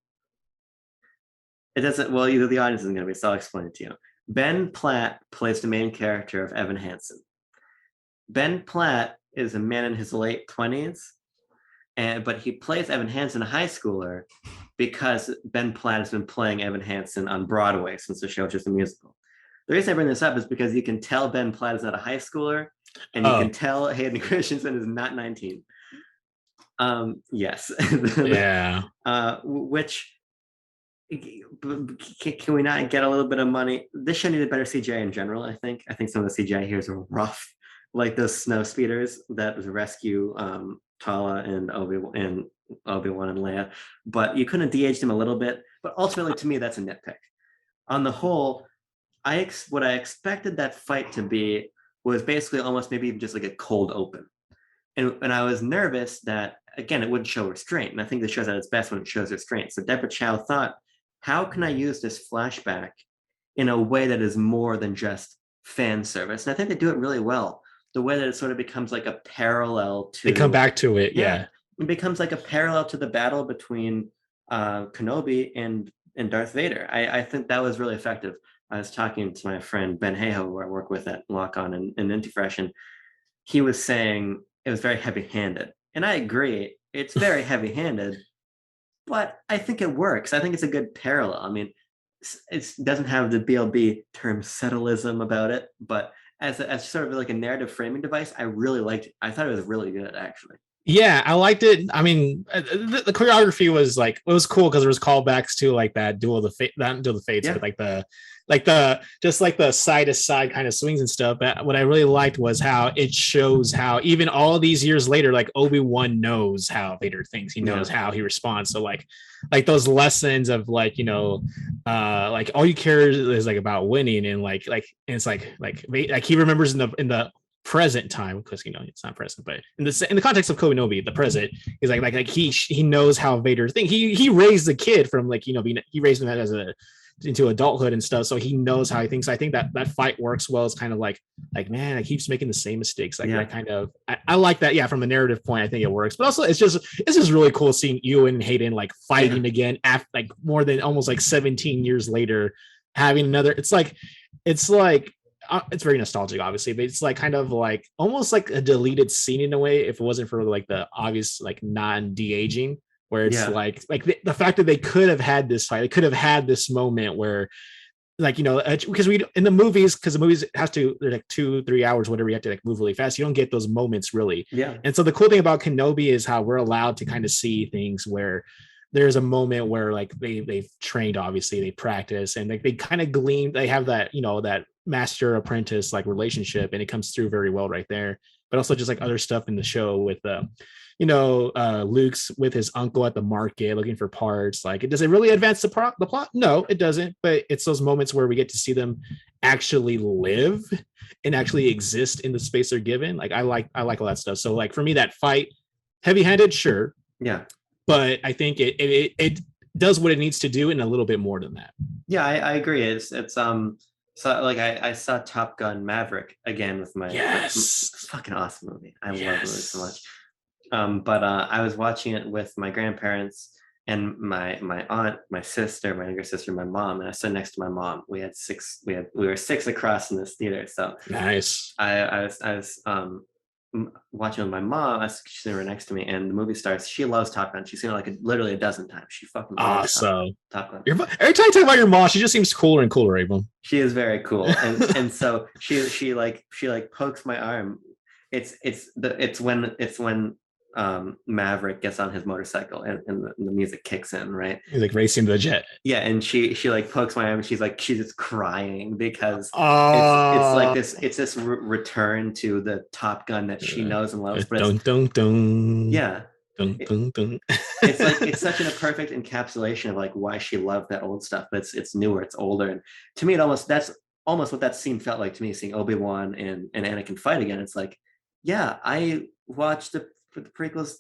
It doesn't. Well, either the audience isn't going to be, so I'll explain it to you. Ben Platt plays the main character of Evan Hansen. Ben Platt is a man in his late 20s, but he plays Evan Hansen, a high schooler, because Ben Platt has been playing Evan Hansen on Broadway since the show was just a musical. The reason I bring this up is because you can tell Ben Platt is not a high schooler, and you can tell Hayden Christensen is not 19. Yes. Yeah. Which, can we not get a little bit of money? This show needed better CGI in general, I think. I think some of the CGI here is rough. Like those snow speeders that rescue Tala and Obi-Wan and Leia. But you couldn't have de-aged them a little bit. But ultimately, to me, that's a nitpick. On the whole, what I expected that fight to be was basically almost maybe even just like a cold open. And I was nervous that, again, it wouldn't show restraint. And I think this show's at its best when it shows restraint. So Deborah Chow thought, how can I use this flashback in a way that is more than just fan service? And I think they do it really well. The way that it sort of becomes like a parallel to... They come back to it, yeah. It becomes like a parallel to the battle between Kenobi and Darth Vader. I think that was really effective. I was talking to my friend Ben Hayho, who I work with at Lock On and Intifresh, and he was saying it was very heavy-handed. And I agree, it's very heavy-handed, but I think it works. I think it's a good parallel. I mean, it doesn't have the BLB term settleism about it, but as sort of like a narrative framing device, I really liked it. I thought it was really good, actually. Yeah, I liked it. I mean, the choreography was like, it was cool because there was callbacks to like that Duel of the Fate, not Duel of the Fates, but like the just like the side to side kind of swings and stuff. But what I really liked was how it shows how even all these years later, like Obi-Wan knows how Vader thinks. He knows how he responds. So like those lessons of like, you know, like all you care is like about winning, and like and it's like he remembers in the present time, because you know it's not present, but in the context of Kenobi, the present is like he knows how Vader thinks. He raised the kid from like, you know, he raised him as into adulthood and stuff, so he knows how he thinks. I think that fight works well. It's kind of like man, I keeps making the same mistakes. Like that kind of I like that. Yeah, from a narrative point, I think it works. But also it's just really cool seeing Ewan and Hayden like fighting again after like more than almost like 17 years later, having another. It's like it's very nostalgic, obviously, but it's like kind of like almost like a deleted scene in a way, if it wasn't for like the obvious like non-de-aging, where it's like the fact that they could have had this fight, they could have had this moment where like, you know, because we in the movies, because the movies have to, they're like 2-3 hours, whatever, you have to like move really fast, you don't get those moments really. And so the cool thing about Kenobi is how we're allowed to kind of see things where there's a moment where like they've trained, obviously they practice, and like they kind of glean, they have that, you know, that master apprentice like relationship, and it comes through very well right there. But also just like other stuff in the show with you know, Luke's with his uncle at the market looking for parts. Like, does it really advance the plot? No, it doesn't. But it's those moments where we get to see them actually live and actually exist in the space they're given. Like I like all that stuff. So like for me, that fight, heavy-handed, sure, but I think it does what it needs to do and a little bit more than that. Yeah, I agree. It's so like I saw Top Gun Maverick again with my it's fucking awesome movie. I love the movie so much. But I was watching it with my grandparents and my aunt, my sister, my younger sister, my mom, and I stood next to my mom. We were 6 across in this theater. So nice. I was watching with my mom. She's sitting right next to me, and the movie starts. She loves Top Gun. She's seen it like literally a dozen times. She fucking loves Top Gun. Every time you talk about your mom, she just seems cooler and cooler, Abram. She is very cool, and so she pokes my arm. It's when Maverick gets on his motorcycle and the music kicks in, right? He's like racing the jet. Yeah, and she like pokes my arm, and she's just crying because it's like this return to the Top Gun that she knows and loves. But yeah, it's like it's such a perfect encapsulation of like why she loved that old stuff, but it's newer, it's older, and to me that's almost what that scene felt like to me, seeing Obi-Wan and Anakin fight again. It's like, yeah, I watched the prequels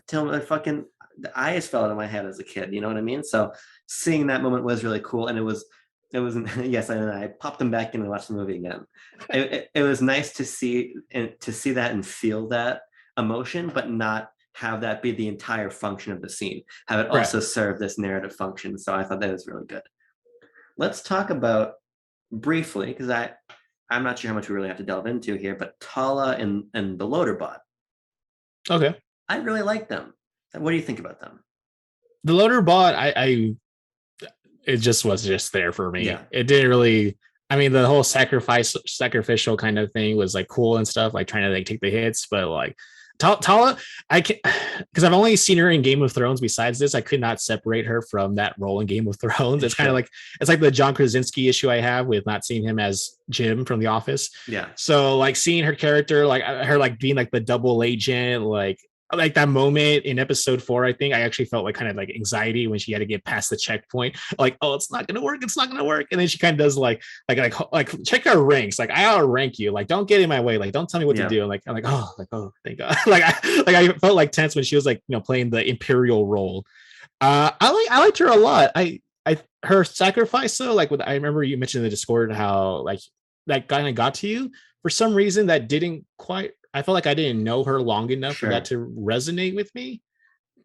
till the eyes fell out of my head as a kid, you know what I mean? So seeing that moment was really cool, and it was yes, I popped them back in and watched the movie again. It was nice to see that and feel that emotion, but not have that be the entire function of the scene, have it also serve this narrative function. So I thought that was really good. Let's talk about briefly, because I'm not sure how much we really have to delve into here, but Tala and the Loader Bot. Okay. I really like them. What do you think about them? The Loader Bot, it just was there for me. Yeah. It didn't really, I mean, the whole sacrificial kind of thing was like cool and stuff, like trying to like take the hits, but like Tala, I can, because I've only seen her in Game of Thrones. Besides this, I could not separate her from that role in Game of Thrones. It's kind of like, it's like the John Krasinski issue I have with not seeing him as Jim from The Office. Yeah. So like seeing her character, like her like being like the double agent, like that moment in episode 4, I think I actually felt like kind of like anxiety when she had to get past the checkpoint. Like, oh, it's not gonna work. And then she kind of does like check our ranks. Like, I outrank you. Like, don't get in my way. Like, don't tell me what to do. And I'm like, oh, thank God. I felt like tense when she was like, you know, playing the Imperial role. I liked her a lot. Her sacrifice though, like I remember you mentioned in the Discord how like that kind of got to you for some reason. That didn't quite. I felt like I didn't know her long enough for that to resonate with me.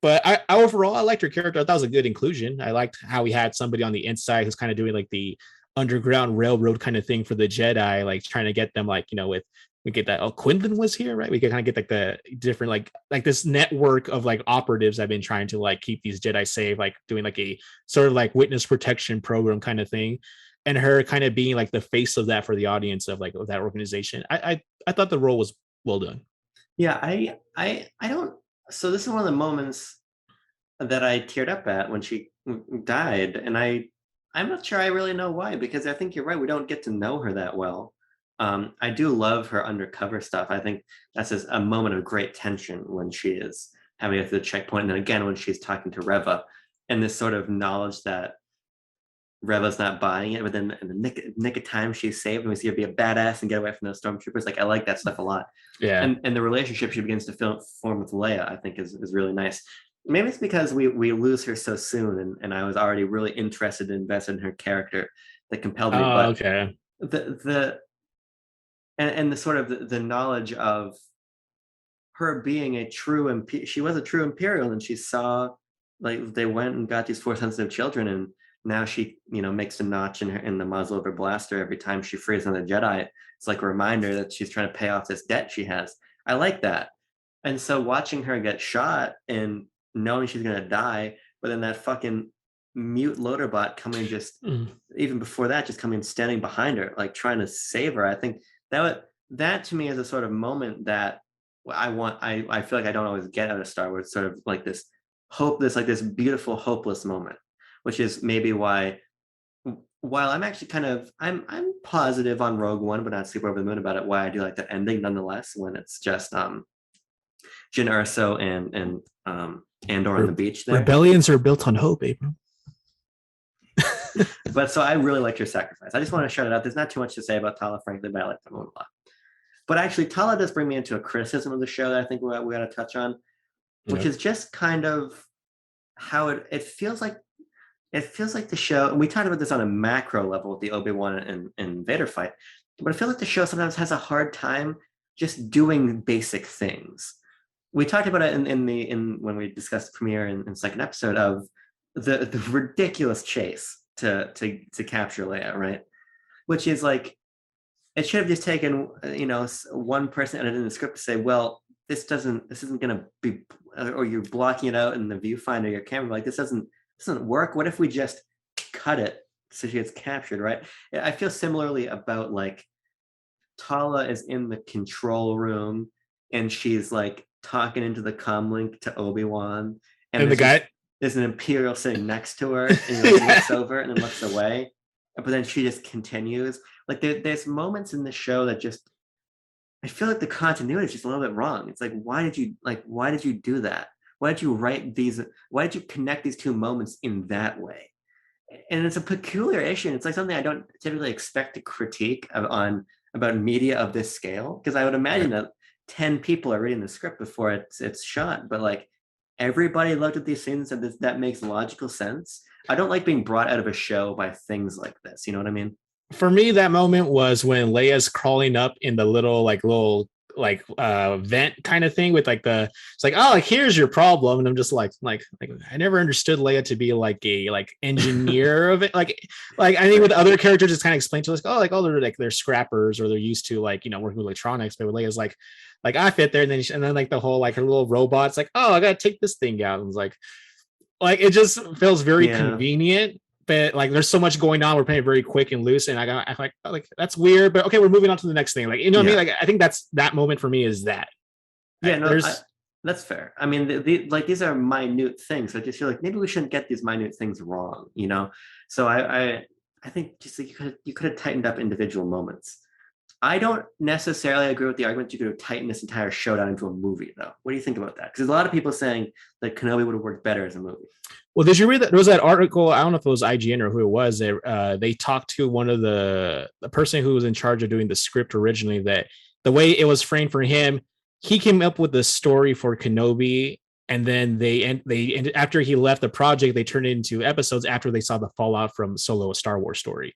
But I overall, I liked her character. I thought it was a good inclusion. I liked how we had somebody on the inside who's kind of doing like the underground railroad kind of thing for the Jedi, like trying to get them, like, with we get that. Oh, Quinlan was here, right? We could kind of get like the different like this network of like operatives I've been trying to like keep these Jedi safe, like doing like a sort of like witness protection program kind of thing, and her kind of being like the face of that for the audience of like of that organization. I thought the role was well done. Yeah, I don't. So this is one of the moments that I teared up at when she died, and I'm not sure I really know why, because I think you're right. We don't get to know her that well. I do love her undercover stuff. I think that's just a moment of great tension when she is having to get to the checkpoint, and then again when she's talking to Reva, and this sort of knowledge that Reva's not buying it, but then in the nick of time she's saved, and we see her be a badass and get away from those stormtroopers. Like, I like that stuff a lot. Yeah. And the relationship she begins to form with Leia, I think, is really nice. Maybe it's because we lose her so soon, and I was already really interested and invested in her character that compelled me. But okay. The the sort of the knowledge of her being a true she was a true Imperial, and she saw, like, they went and got these Force sensitive children, and now she makes a notch in the muzzle of her blaster every time she frees another Jedi. It's like a reminder that she's trying to pay off this debt she has. I like that. And so watching her get shot and knowing she's gonna die, but then that fucking mute loader bot coming just even before that, just coming standing behind her, like trying to save her. I think that to me is a sort of moment that I feel like I don't always get out of Star Wars, sort of like this hope, this beautiful hopeless moment, which is maybe why, while I'm actually I'm positive on Rogue One, but not super over the moon about it, why I do like the ending nonetheless, when it's just Jyn Erso and Andor on the beach there. Rebellions are built on hope, Abram. But so I really liked your sacrifice. I just want to shout it out. There's not too much to say about Tala, frankly, but I like that one a lot. But actually, Tala does bring me into a criticism of the show that I think we got to touch on, which is just kind of how it feels like. It feels like the show, and we talked about this on a macro level with the Obi-Wan and Vader fight, but I feel like the show sometimes has a hard time just doing basic things. We talked about it in when we discussed the premiere in the second episode of the ridiculous chase to capture Leia, right? Which is like, it should have just taken one person editing the script to say, well, this isn't going to be, or you're blocking it out in the viewfinder, your camera, like, this doesn't work. What if we just cut it so she gets captured, right? I feel similarly about, like, Tala is in the control room and she's like talking into the comlink to Obi-Wan, and the guy, there's an Imperial sitting next to her, and he looks over and then looks away, but then she just continues. Like, there's moments in the show that just, I feel like the continuity is just a little bit wrong. It's like, why did you do that? Why did you write these? Why did you connect these two moments in that way? And it's a peculiar issue. It's like something I don't typically expect to critique about media of this scale, because I would imagine that 10 people are reading the script before it's shot. But like, everybody looked at these scenes and that makes logical sense. I don't like being brought out of a show by things like this. You know what I mean? For me, that moment was when Leia's crawling up in the little vent kind of thing with it's like, oh, like, here's your problem, and I'm just like I never understood Leia to be like a engineer of it. Like I think with other characters it's kind of explained to us, they're scrappers, or they're used to working with electronics. But with Leia's like I fit there, and then like the whole her little robot's like, oh, I gotta take this thing out, and it's like it just feels very convenient. But like, there's so much going on. We're playing very quick and loose, and I'm like, that's weird. But okay, we're moving on to the next thing. Like, what I mean? Like, I think that moment for me is that. Yeah, that's fair. I mean, these are minute things. So I just feel like maybe we shouldn't get these minute things wrong, So I think just like you could have tightened up individual moments. I don't necessarily agree with the argument you could have tightened this entire showdown into a movie, though. What do you think about that? Because there's a lot of people saying that Kenobi would have worked better as a movie. Well, did you read that? There was that article, I don't know if it was IGN or who it was. They talked to one of the person who was in charge of doing the script originally, that the way it was framed for him, he came up with the story for Kenobi, and then they after he left the project, they turned it into episodes after they saw the fallout from Solo, a Star Wars story.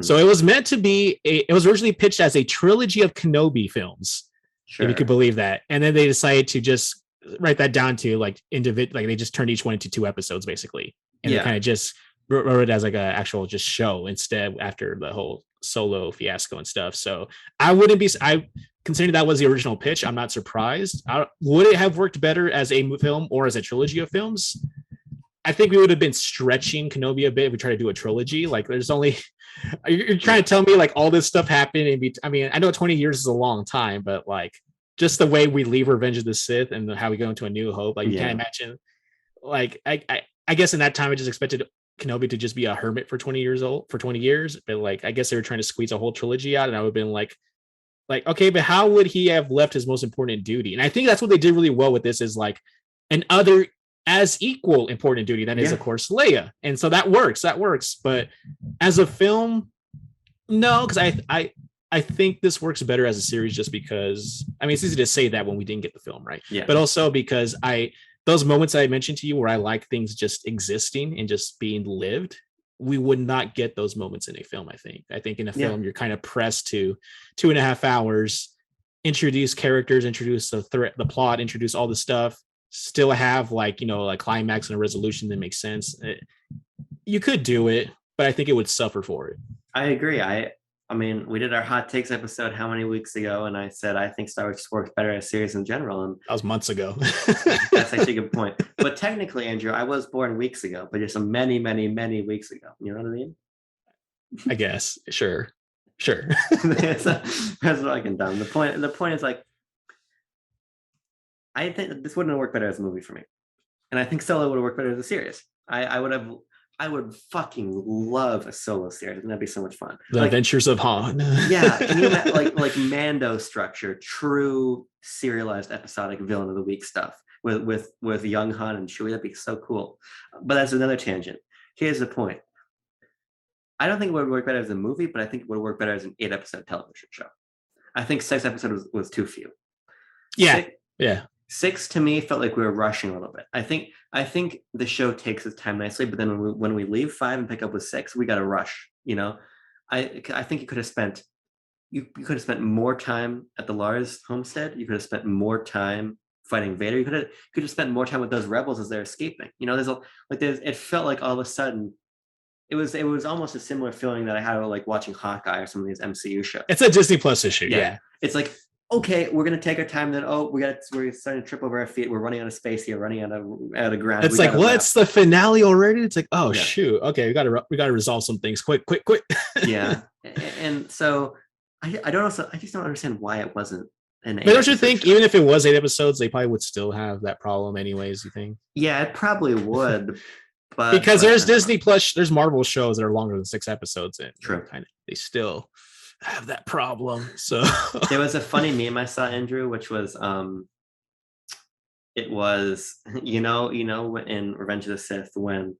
So it was meant to be, it was originally pitched as a trilogy of Kenobi films, if you could believe that. And then they decided to just write that down to like individual, like they just turned each one into 2 episodes basically, and they kind of just wrote it as like an actual just show instead after the whole Solo fiasco and stuff. So I wouldn't be, considering that was the original pitch, I'm not surprised. Would it have worked better as a film or as a trilogy of films? I think we would have been stretching Kenobi a bit if we try to do a trilogy. Like there's only, you're trying to tell me like all this stuff happened and I mean, I know 20 years is a long time, but like just the way we leave Revenge of the Sith and how we go into A New Hope, like you can't imagine. Like I guess in that time I just expected Kenobi to just be a hermit for 20 years, but like I guess they were trying to squeeze a whole trilogy out, and I would have been like okay, but how would he have left his most important duty? And I think that's what they did really well with this, is like an other as equal important duty that is of course Leia, and so that works. But as a film, no, because I think this works better as a series, just because I mean it's easy to say that when we didn't get the film, right? Yeah. But also because those moments I mentioned to you where I like things just existing and just being lived, we would not get those moments in a film. I think in a film you're kind of pressed to 2.5 hours, introduce characters, introduce the plot, introduce all the stuff, still have like, you know, like climax and a resolution that makes sense. You could do it, but I think it would suffer for it. I agree. I mean, we did our hot takes episode how many weeks ago, and I said I think Star Wars works better as a series in general. And that was months ago. That's actually a good point. But technically, Andrew, I was born weeks ago, but just many, many, many weeks ago. You know what I mean? I guess. Sure. That's what I can do. The point is like, I think this wouldn't have worked better as a movie for me, and I think Solo would have worked better as a series. I would fucking love a Solo series, and that'd be so much fun. The Adventures of Han. Yeah, can you imagine, like Mando structure, true serialized episodic villain of the week stuff with young Han and Chewie. That'd be so cool. But that's another tangent. Here's the point. I don't think it would work better as a movie, but I think it would work better as an 8-episode television show. I think 6 episodes was too few. Yeah. 6 to me felt like we were rushing a little bit. I think the show takes its time nicely, but then when we leave 5 and pick up with 6, we got to rush. You know, I think you could have spent more time at the Lars homestead. You could have spent more time fighting Vader. You could have spent more time with those rebels as they're escaping. You know, it felt like all of a sudden it was almost a similar feeling that I had like watching Hawkeye or some of these MCU shows. It's a Disney Plus issue. Yeah. It's like, okay, we're gonna take our time. Then we're starting to trip over our feet. We're running out of space here, running out of ground. It's like, what's the finale already? It's like, oh shoot, okay, we gotta resolve some things quick. Yeah, and so I just don't understand why it wasn't an. But don't you think even if it was 8 episodes, they probably would still have that problem anyways? You think? Yeah, it probably would. But because there's Disney Plus, there's Marvel shows that are longer than 6 episodes, and true, they still have that problem. So there was a funny meme I saw, Andrew, which was it was you know in Revenge of the Sith when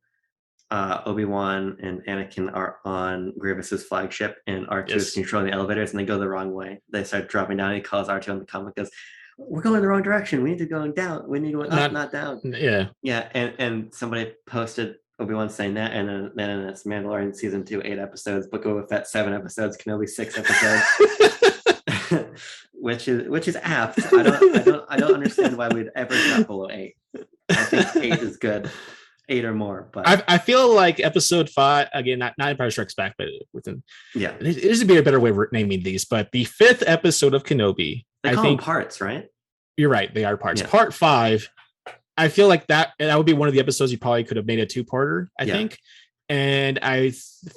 Obi-Wan and Anakin are on Grievous's flagship and R2 is controlling the elevators and they go the wrong way. They start dropping down. He calls R2 in the comic, goes, "We're going the wrong direction. We need to go down. We need to go up, not down." Yeah. And somebody posted Obi-Wan saying that, and then it's Mandalorian season 2, 8 episodes, but go with that 7 episodes, Kenobi 6 episodes, which is apt. I don't understand why we'd ever drop below 8. I think 8 is good, 8 or more. But I feel like episode 5 again, not Empire Strikes Back, but within it should be a better way of naming these. But the 5th episode of Kenobi, they call them parts, right? You're right, they are parts. Part 5. I feel like that would be one of the episodes you probably could have made a 2-parter, I think. And I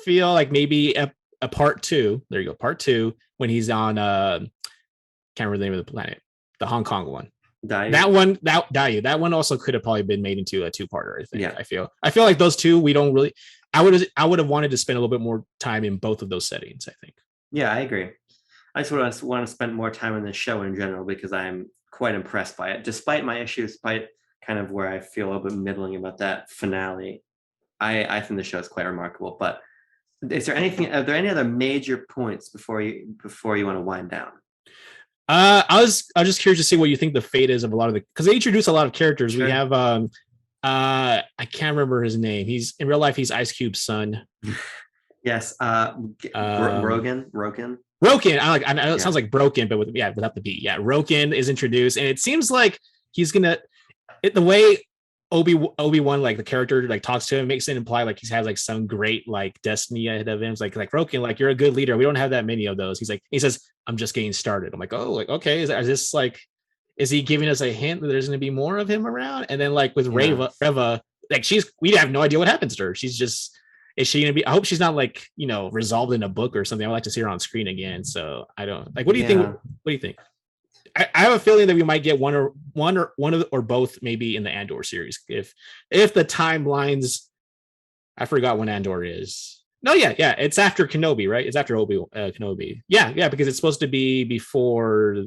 feel like maybe a part 2, there you go, part 2, when he's on, can't remember the name of the planet, the Hong Kong one. Daiyu. That one also could have probably been made into a 2-parter, I think. Yeah. I feel like those two, we don't really, I would have wanted to spend a little bit more time in both of those settings, I think. Yeah, I agree. I just want to spend more time in the show in general because I'm quite impressed by it, despite my issues, despite kind of where I feel a little bit middling about that finale. I think the show is quite remarkable. But are there any other major points before you want to wind down? I was just curious to see what you think the fate is of a lot of because they introduce a lot of characters. Sure. We have I can't remember his name. He's in real life, he's Ice Cube's son. Yes. Rogan. I know it sounds like broken, but without the B. Yeah, Rogan is introduced, and it seems like he's gonna. the way Obi-Wan like the character like talks to him makes it imply like he's had like some great like destiny ahead of him. It's like Roken, like you're a good leader. We don't have that many of those. He says, I'm just getting started. I'm like, oh, like okay, is this like, is he giving us a hint that there's going to be more of him around? And then like with Reva, like we have no idea what happens to her. She's just, is she going to be? I hope she's not like resolved in a book or something. I would like to see her on screen again. So I don't like. What do you think? What do you think? I have a feeling that we might get one or both maybe in the Andor series if the timelines. I forgot when Andor is. No, yeah, it's after Kenobi, right? It's after Kenobi. Yeah, because it's supposed to be before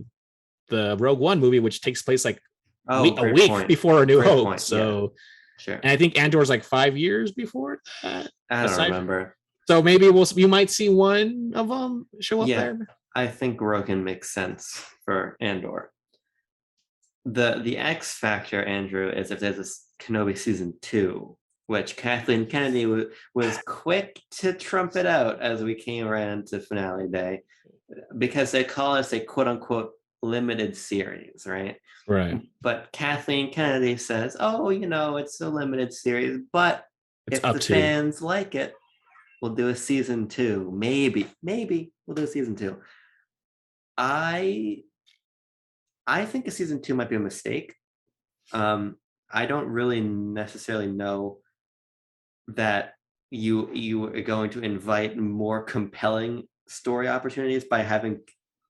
the Rogue One movie, which takes place like a week before A New Hope. So, sure. And I think Andor's like 5 years before that. I don't remember. So maybe you might see one of them show up there. I think Roken makes sense for Andor. The X factor, Andrew, is if there's a Kenobi season 2, which Kathleen Kennedy was quick to trump it out as we came around to finale day, because they call us a quote unquote limited series, right? Right. But Kathleen Kennedy says, oh, it's a limited series, but if the fans like it, we'll do a season 2. Maybe we'll do a season 2. I think a season 2 might be a mistake. I don't really necessarily know that you are going to invite more compelling story opportunities by having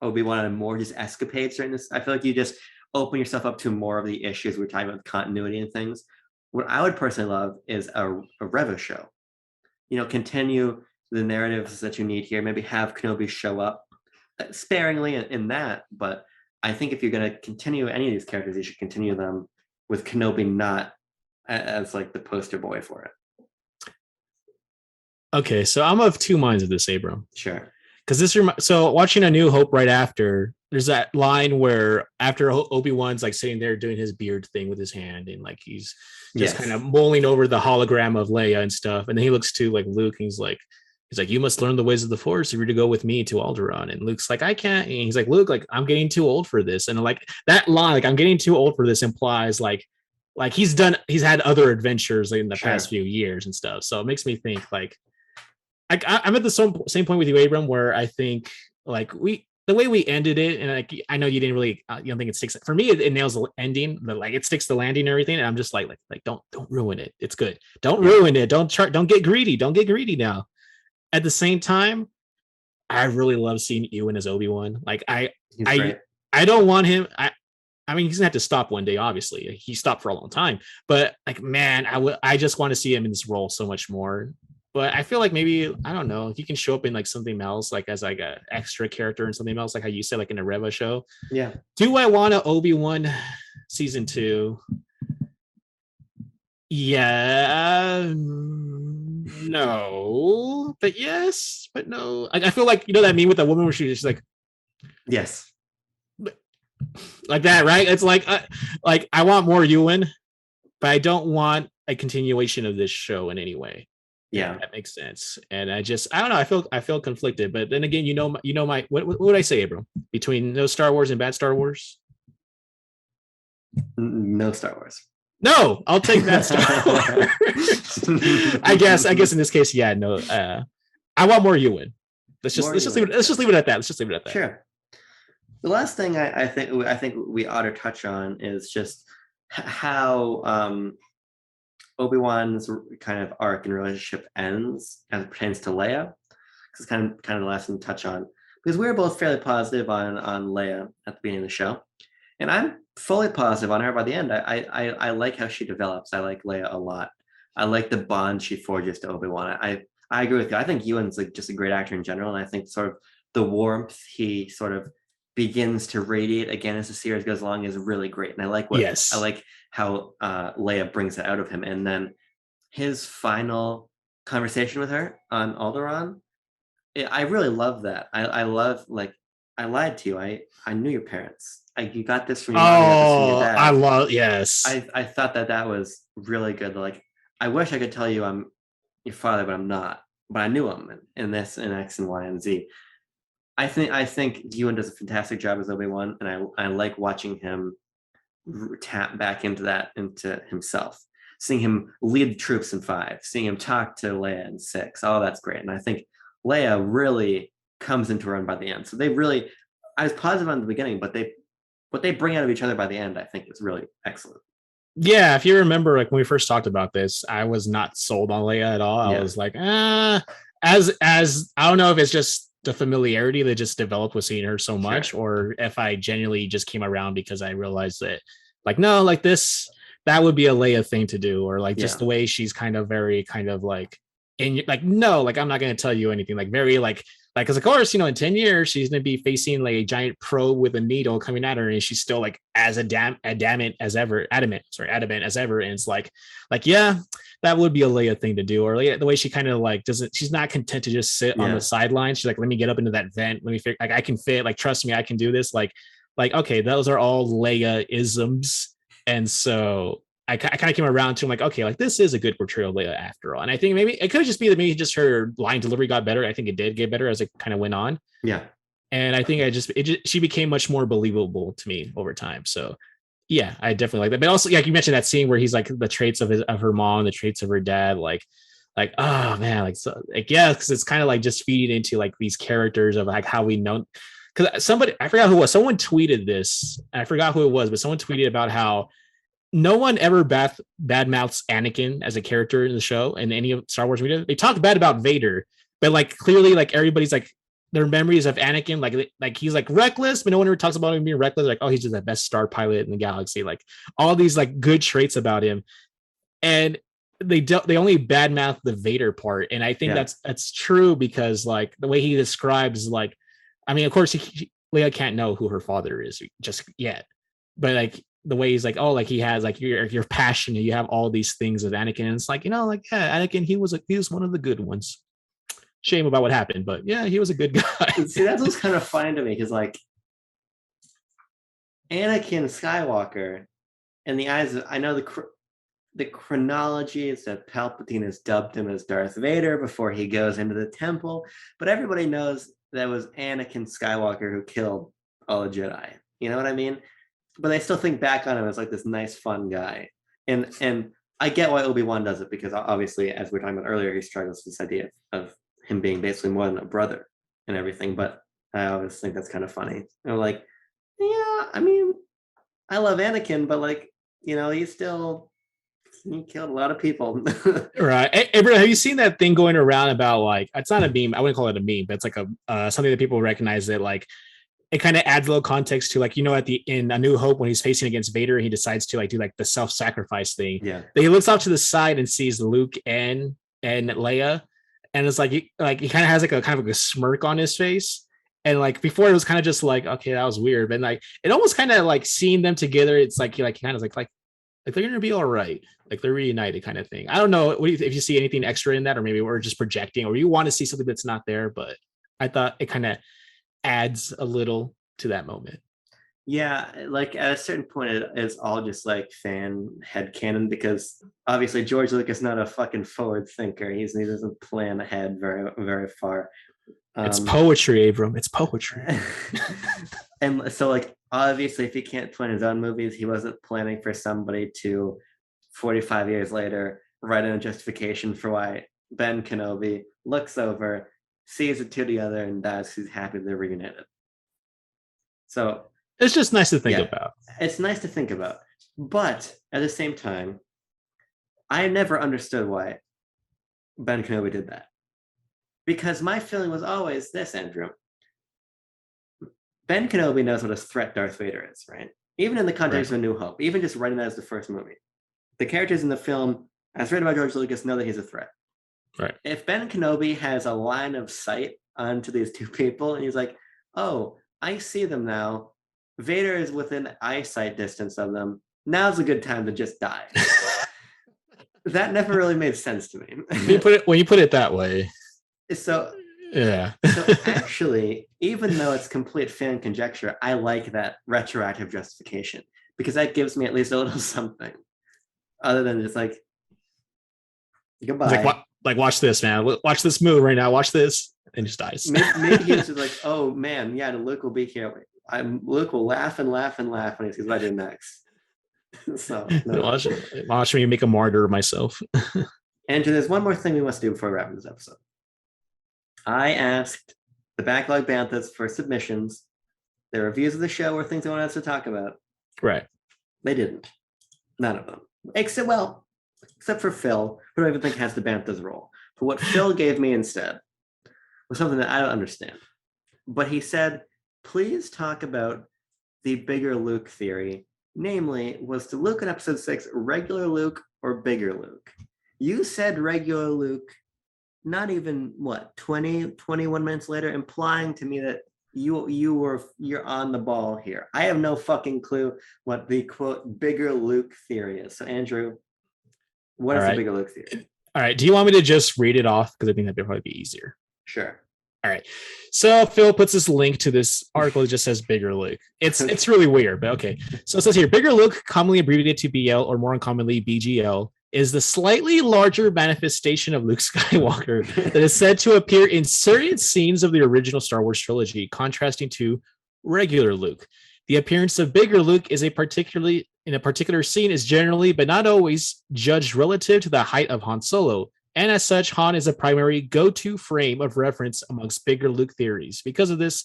Obi-Wan and more just escapades during this. I feel like you just open yourself up to more of the issues we're talking about, continuity and things. What I would personally love is a Reva show. Continue the narratives that you need here. Maybe have Kenobi show up sparingly in that, but I think if you're going to continue any of these characters, you should continue them with Kenobi not as like the poster boy for it. Okay, so I'm of two minds of this, Abram. Sure. Because so watching A New Hope right after, there's that line where after Obi-Wan's like sitting there doing his beard thing with his hand and like he's just kind of mulling over the hologram of Leia and stuff, and then he looks to like Luke and he's like, you must learn the ways of the Force if you're to go with me to Alderaan. And Luke's like, I can't. And he's like, Luke, like I'm getting too old for this. And like that line, like I'm getting too old for this, implies like he's had other adventures in the past few years and stuff. So it makes me think like I'm at the same point with you, Abram, where I think like the way we ended it, and like I know you didn't really you don't think it sticks. For me, it nails the ending, but like it sticks the landing and everything. And I'm just like don't ruin it. It's good. Don't ruin it. Don't get greedy. Don't get greedy now. At the same time, I really love seeing Ewan as Obi-Wan. Like I don't want him. I mean, he's gonna have to stop one day. Obviously, he stopped for a long time. But like, man, I just want to see him in this role so much more. But I feel like maybe, I don't know, if you can show up in like something else, like as like a extra character in something else, like how you said, like in a Reva show. Yeah. Do I want a Obi-Wan season 2? Yeah. No. But yes. But no. I feel like, that meme with that woman where she's like, yes. Like that, right? It's like I want more Ewan, but I don't want a continuation of this show in any way. Yeah, that makes sense. And I don't know. I feel conflicted, but then again, my what would I say, Abram? Between no Star Wars and bad Star Wars? No Star Wars. No, I'll take that Star Wars. I guess in this case, yeah, no. I want more Ewan. Let's just leave it at that. Sure. The last thing I think we ought to touch on is just how Obi-Wan's kind of arc and relationship ends as it pertains to Leia. It's kind of the last thing to touch on, because we were both fairly positive on Leia at the beginning of the show, and I'm fully positive on her by the end. I like how she develops. I like Leia a lot. I like the bond she forges to Obi-Wan. I agree with you. I think Ewan's like just a great actor in general, and I think sort of the warmth he sort of begins to radiate again as the series goes along is really great. And I like I like how Leia brings it out of him. And then his final conversation with her on Alderaan, I really love that. I love, like, I lied to you. I knew your parents. You got this from your mom. Oh, I love, yes. I thought that was really good. Like, I wish I could tell you I'm your father, but I'm not. But I knew him in this, in X and Y and Z. I think Ewan does a fantastic job as Obi-Wan, and I like watching him tap back into himself, seeing him lead the troops in 5, seeing him talk to Leia in 6. Oh, that's great. And I think Leia really comes into her own by the end. So I was positive on the beginning, but what they bring out of each other by the end, I think is really excellent. Yeah, if you remember, like when we first talked about this, I was not sold on Leia at all. I was like, as I don't know if it's just the familiarity that just developed with seeing her so much, or if I genuinely just came around because I realized that, like, no, like that would be a Leia thing to do, or like just the way she's kind of very kind of like, and like, no, like I'm not going to tell you anything, like very like because of course, in 10 years she's going to be facing like a giant probe with a needle coming at her, and she's still like as adamant as ever. And it's like yeah, that would be a Leia thing to do. Or like, the way she kind of like she's not content to just sit on the sidelines. She's like, let me get up into that vent, let me figure, like I can fit, like trust me, I can do this. Like okay, those are all Leia isms. And so I kind of came around to, I'm like, okay, like this is a good portrayal of Leia after all. And I think maybe it could just be that maybe just her line delivery got better. I think it did get better as it kind of went on. Yeah. And I think she became much more believable to me over time. So yeah, I definitely like that. But also, like you mentioned that scene where he's like the traits of her mom, the traits of her dad, like, oh man, like, so like, yeah, because it's kind of like just feeding into like these characters of like how we know. Because I forgot who it was, someone tweeted this. I forgot who it was, but someone tweeted about how no one ever badmouths Anakin as a character in the show in any of Star Wars media. They talk bad about Vader, but like clearly, like everybody's like their memories of Anakin, like he's like reckless, but no one ever talks about him being reckless. Like, oh, he's just the best star pilot in the galaxy. Like all these like good traits about him, and they only badmouth the Vader part. And I think that's true because like the way he describes, like, I mean, of course, Leia can't know who her father is just yet, but like the way he's like, oh, like he has like you're passionate, you have all these things of Anakin, and it's like, like, yeah, Anakin, he was one of the good ones. Shame about what happened, but yeah, he was a good guy. See, that's what's kind of funny to me, because like Anakin Skywalker, in the eyes of, I know the chronology is that Palpatine has dubbed him as Darth Vader before he goes into the temple, but everybody knows that was Anakin Skywalker who killed all the Jedi. You know what I mean? But I still think back on him as like this nice, fun guy. And I get why Obi-Wan does it, because obviously, as we were talking about earlier, he struggles with this idea of him being basically more than a brother and everything. But I always think that's kind of funny. I'm like, yeah, I mean, I love Anakin, but like, he killed a lot of people. Right. Hey, bro, have you seen that thing going around about like, it's not a meme, I wouldn't call it a meme, but it's like a something that people recognize, that like it kind of adds a little context to, like, in A New Hope, when he's facing against Vader, he decides to like do like the self-sacrifice thing. Yeah. He looks off to the side and sees Luke and Leia, and it's like he kind of has like a kind of like a smirk on his face. And like before, it was kind of just like, okay, that was weird, but like it almost kind of like seeing them together, it's like you like kind of like they're gonna be all right, like they're reunited kind of thing. I don't know if you see anything extra in that, or maybe we're just projecting, or you want to see something that's not there, but I thought it kind of adds a little to that moment. Yeah, like at a certain point, it's all just like fan headcanon, because obviously George Lucas is not a fucking forward thinker. He doesn't plan ahead very, very far. It's poetry, Abram. It's poetry. And so, like, obviously, if he can't plan his own movies, he wasn't planning for somebody to, 45 years later, write in a justification for why Ben Kenobi looks over, sees the two together, and dies. He's happy they're reunited. So it's just nice to think about. It's nice to think about. But at the same time, I never understood why Ben Kenobi did that. Because my feeling was always this, Andrew. Ben Kenobi knows what a threat Darth Vader is, right? Even in the context of A New Hope, even just writing that as the first movie. The characters in the film, as written by George Lucas, know that he's a threat. Right. If Ben Kenobi has a line of sight onto these two people, and he's like, oh, I see them now. Vader is within eyesight distance of them. Now's a good time to just die. That never really made sense to me. When you put it that way. So yeah. So actually, even though it's complete fan conjecture, I like that retroactive justification, because that gives me at least a little something other than just like, goodbye. Like watch this, man. Watch this move right now. Watch this, and just dies. Maybe he's just like, oh man, yeah, Luke will be here. Luke will laugh and laugh and laugh when he sees what I did next. So no. Watch me make a martyr of myself. Andrew, there's one more thing we must do before we wrap this episode. I asked the Backlog Banthas for submissions, their reviews of the show, or things they wanted us to talk about. Right. They didn't. None of them. Except for Phil, who I don't even think has the Banthas role. But what Phil gave me instead was something that I don't understand. But he said, please talk about the bigger Luke theory. Namely, was to Luke in episode 6 regular Luke or bigger Luke? You said regular Luke, not even 21 minutes later, implying to me that you're on the ball here. I have no fucking clue what the quote bigger Luke theory is. So Andrew, what is the bigger Luke theory? All right. Do you want me to just read it off? Because I think that'd probably be easier. Sure. All right. So Phil puts this link to this article. It just says bigger Luke. It's really weird, but okay. So it says here, bigger Luke, commonly abbreviated to BL or more uncommonly BGL, is the slightly larger manifestation of Luke Skywalker that is said to appear in certain scenes of the original Star Wars trilogy, contrasting to regular Luke. The appearance of bigger Luke in a particular scene is generally, but not always, judged relative to the height of Han Solo. And as such, Han is a primary go-to frame of reference amongst bigger Luke theories. Because of this,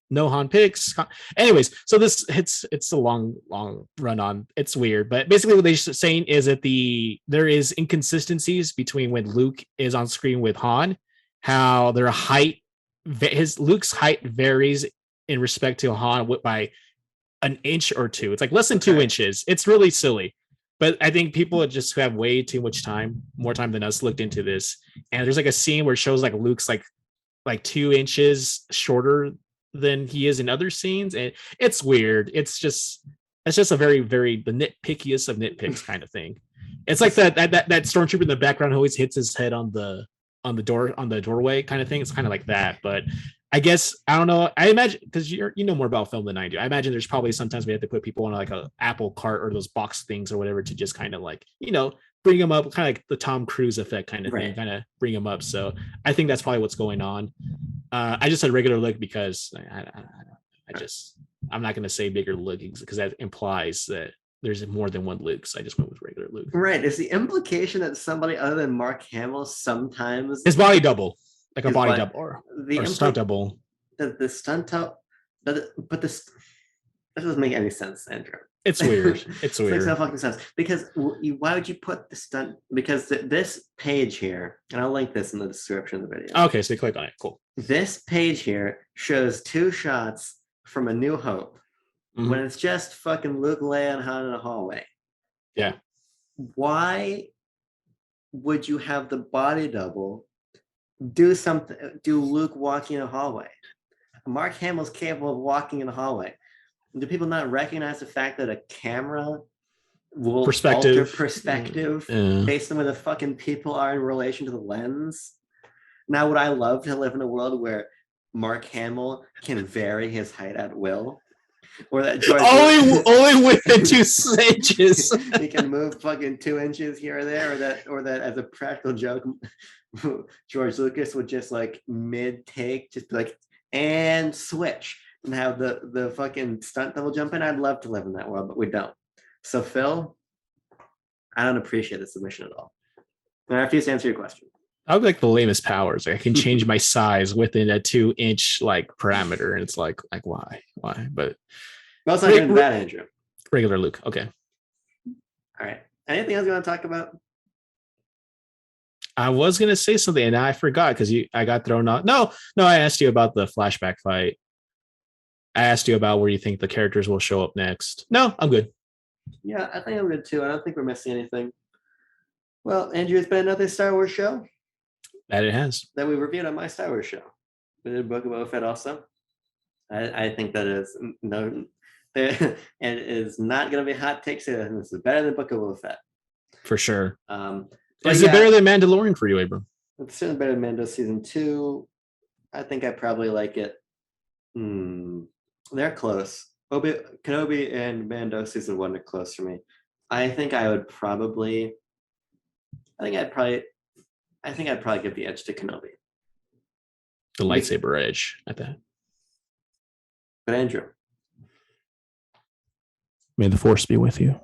no Han picks. Anyways, so it's a long run on. It's weird, but basically what they're saying is that there is inconsistencies between when Luke is on screen with Han, how their height, Luke's height varies in respect to Han by an inch or two. It's like less than 2 inches. It's really silly. But I think people just have way too much time, more time than us, looked into this. And there's like a scene where it shows like Luke's like 2 inches shorter than he is in other scenes, and it's weird. It's just a very, very the nitpickiest of nitpicks kind of thing. It's like that stormtrooper in the background who always hits his head on the doorway kind of thing. It's kind of like that, but I guess I don't know. I imagine because you know more about film than I do. I imagine there's probably sometimes we have to put people on like a Apple cart or those box things or whatever to just kind of like bring them up, kind of like the Tom Cruise effect kind of thing, kind of bring them up. So I think that's probably what's going on. I just said regular Luke because I'm not going to say bigger Luke because that implies that there's more than one Luke. So I just went with regular Luke. Right. Is the implication that somebody other than Mark Hamill sometimes his body double, like a body double or stunt double? The stunt double, but this doesn't make any sense, Andrew. It's weird. It's weird. It makes no fucking sense. Because why would you put the stunt? Because this page here, and I'll link this in the description of the video. Okay, so you click on it. Cool. This page here shows 2 shots from A New Hope when it's just fucking Luke, Leia, and Han in a hallway. Yeah. Why would you have the body double do Luke walking in a hallway? Mark Hamill's capable of walking in a hallway. Do people not recognize the fact that a camera will alter perspective based on where the fucking people are in relation to the lens? Now, would I love to live in a world where Mark Hamill can vary his height at will? Or that George only within 2 inches. He can move fucking 2 inches here or there, or that as a practical joke, George Lucas would just like mid-take, just be like, and switch. And have the fucking stunt double jump in. I'd love to live in that world, but we don't. So Phil, I don't appreciate the submission at all. And I refuse to answer your question. I would like the lamest powers. Like I can change my size within a 2 inch like parameter, and it's like why? But well, it's not even that, Andrew. Regular Luke. Okay. All right. Anything else you want to talk about? I was gonna say something and I forgot because I got thrown off. No, I asked you about the flashback fight. I asked you about where you think the characters will show up next. No, I'm good. Yeah, I think I'm good too. I don't think we're missing anything. Well, Andrew, it's been another Star Wars show. That it has. That we reviewed on my Star Wars show. We did Book of Boba Fett also. I think that is no, it is not going to be a hot take. So this is better than Book of Boba Fett. For sure. Is it better than Mandalorian for you, Abram? It's certainly better than Mando season 2. I think I probably like it. They're close. Kenobi and Mando season 1 are close for me. I think I'd probably give the edge to Kenobi. The lightsaber edge at that. But Andrew, may the Force be with you.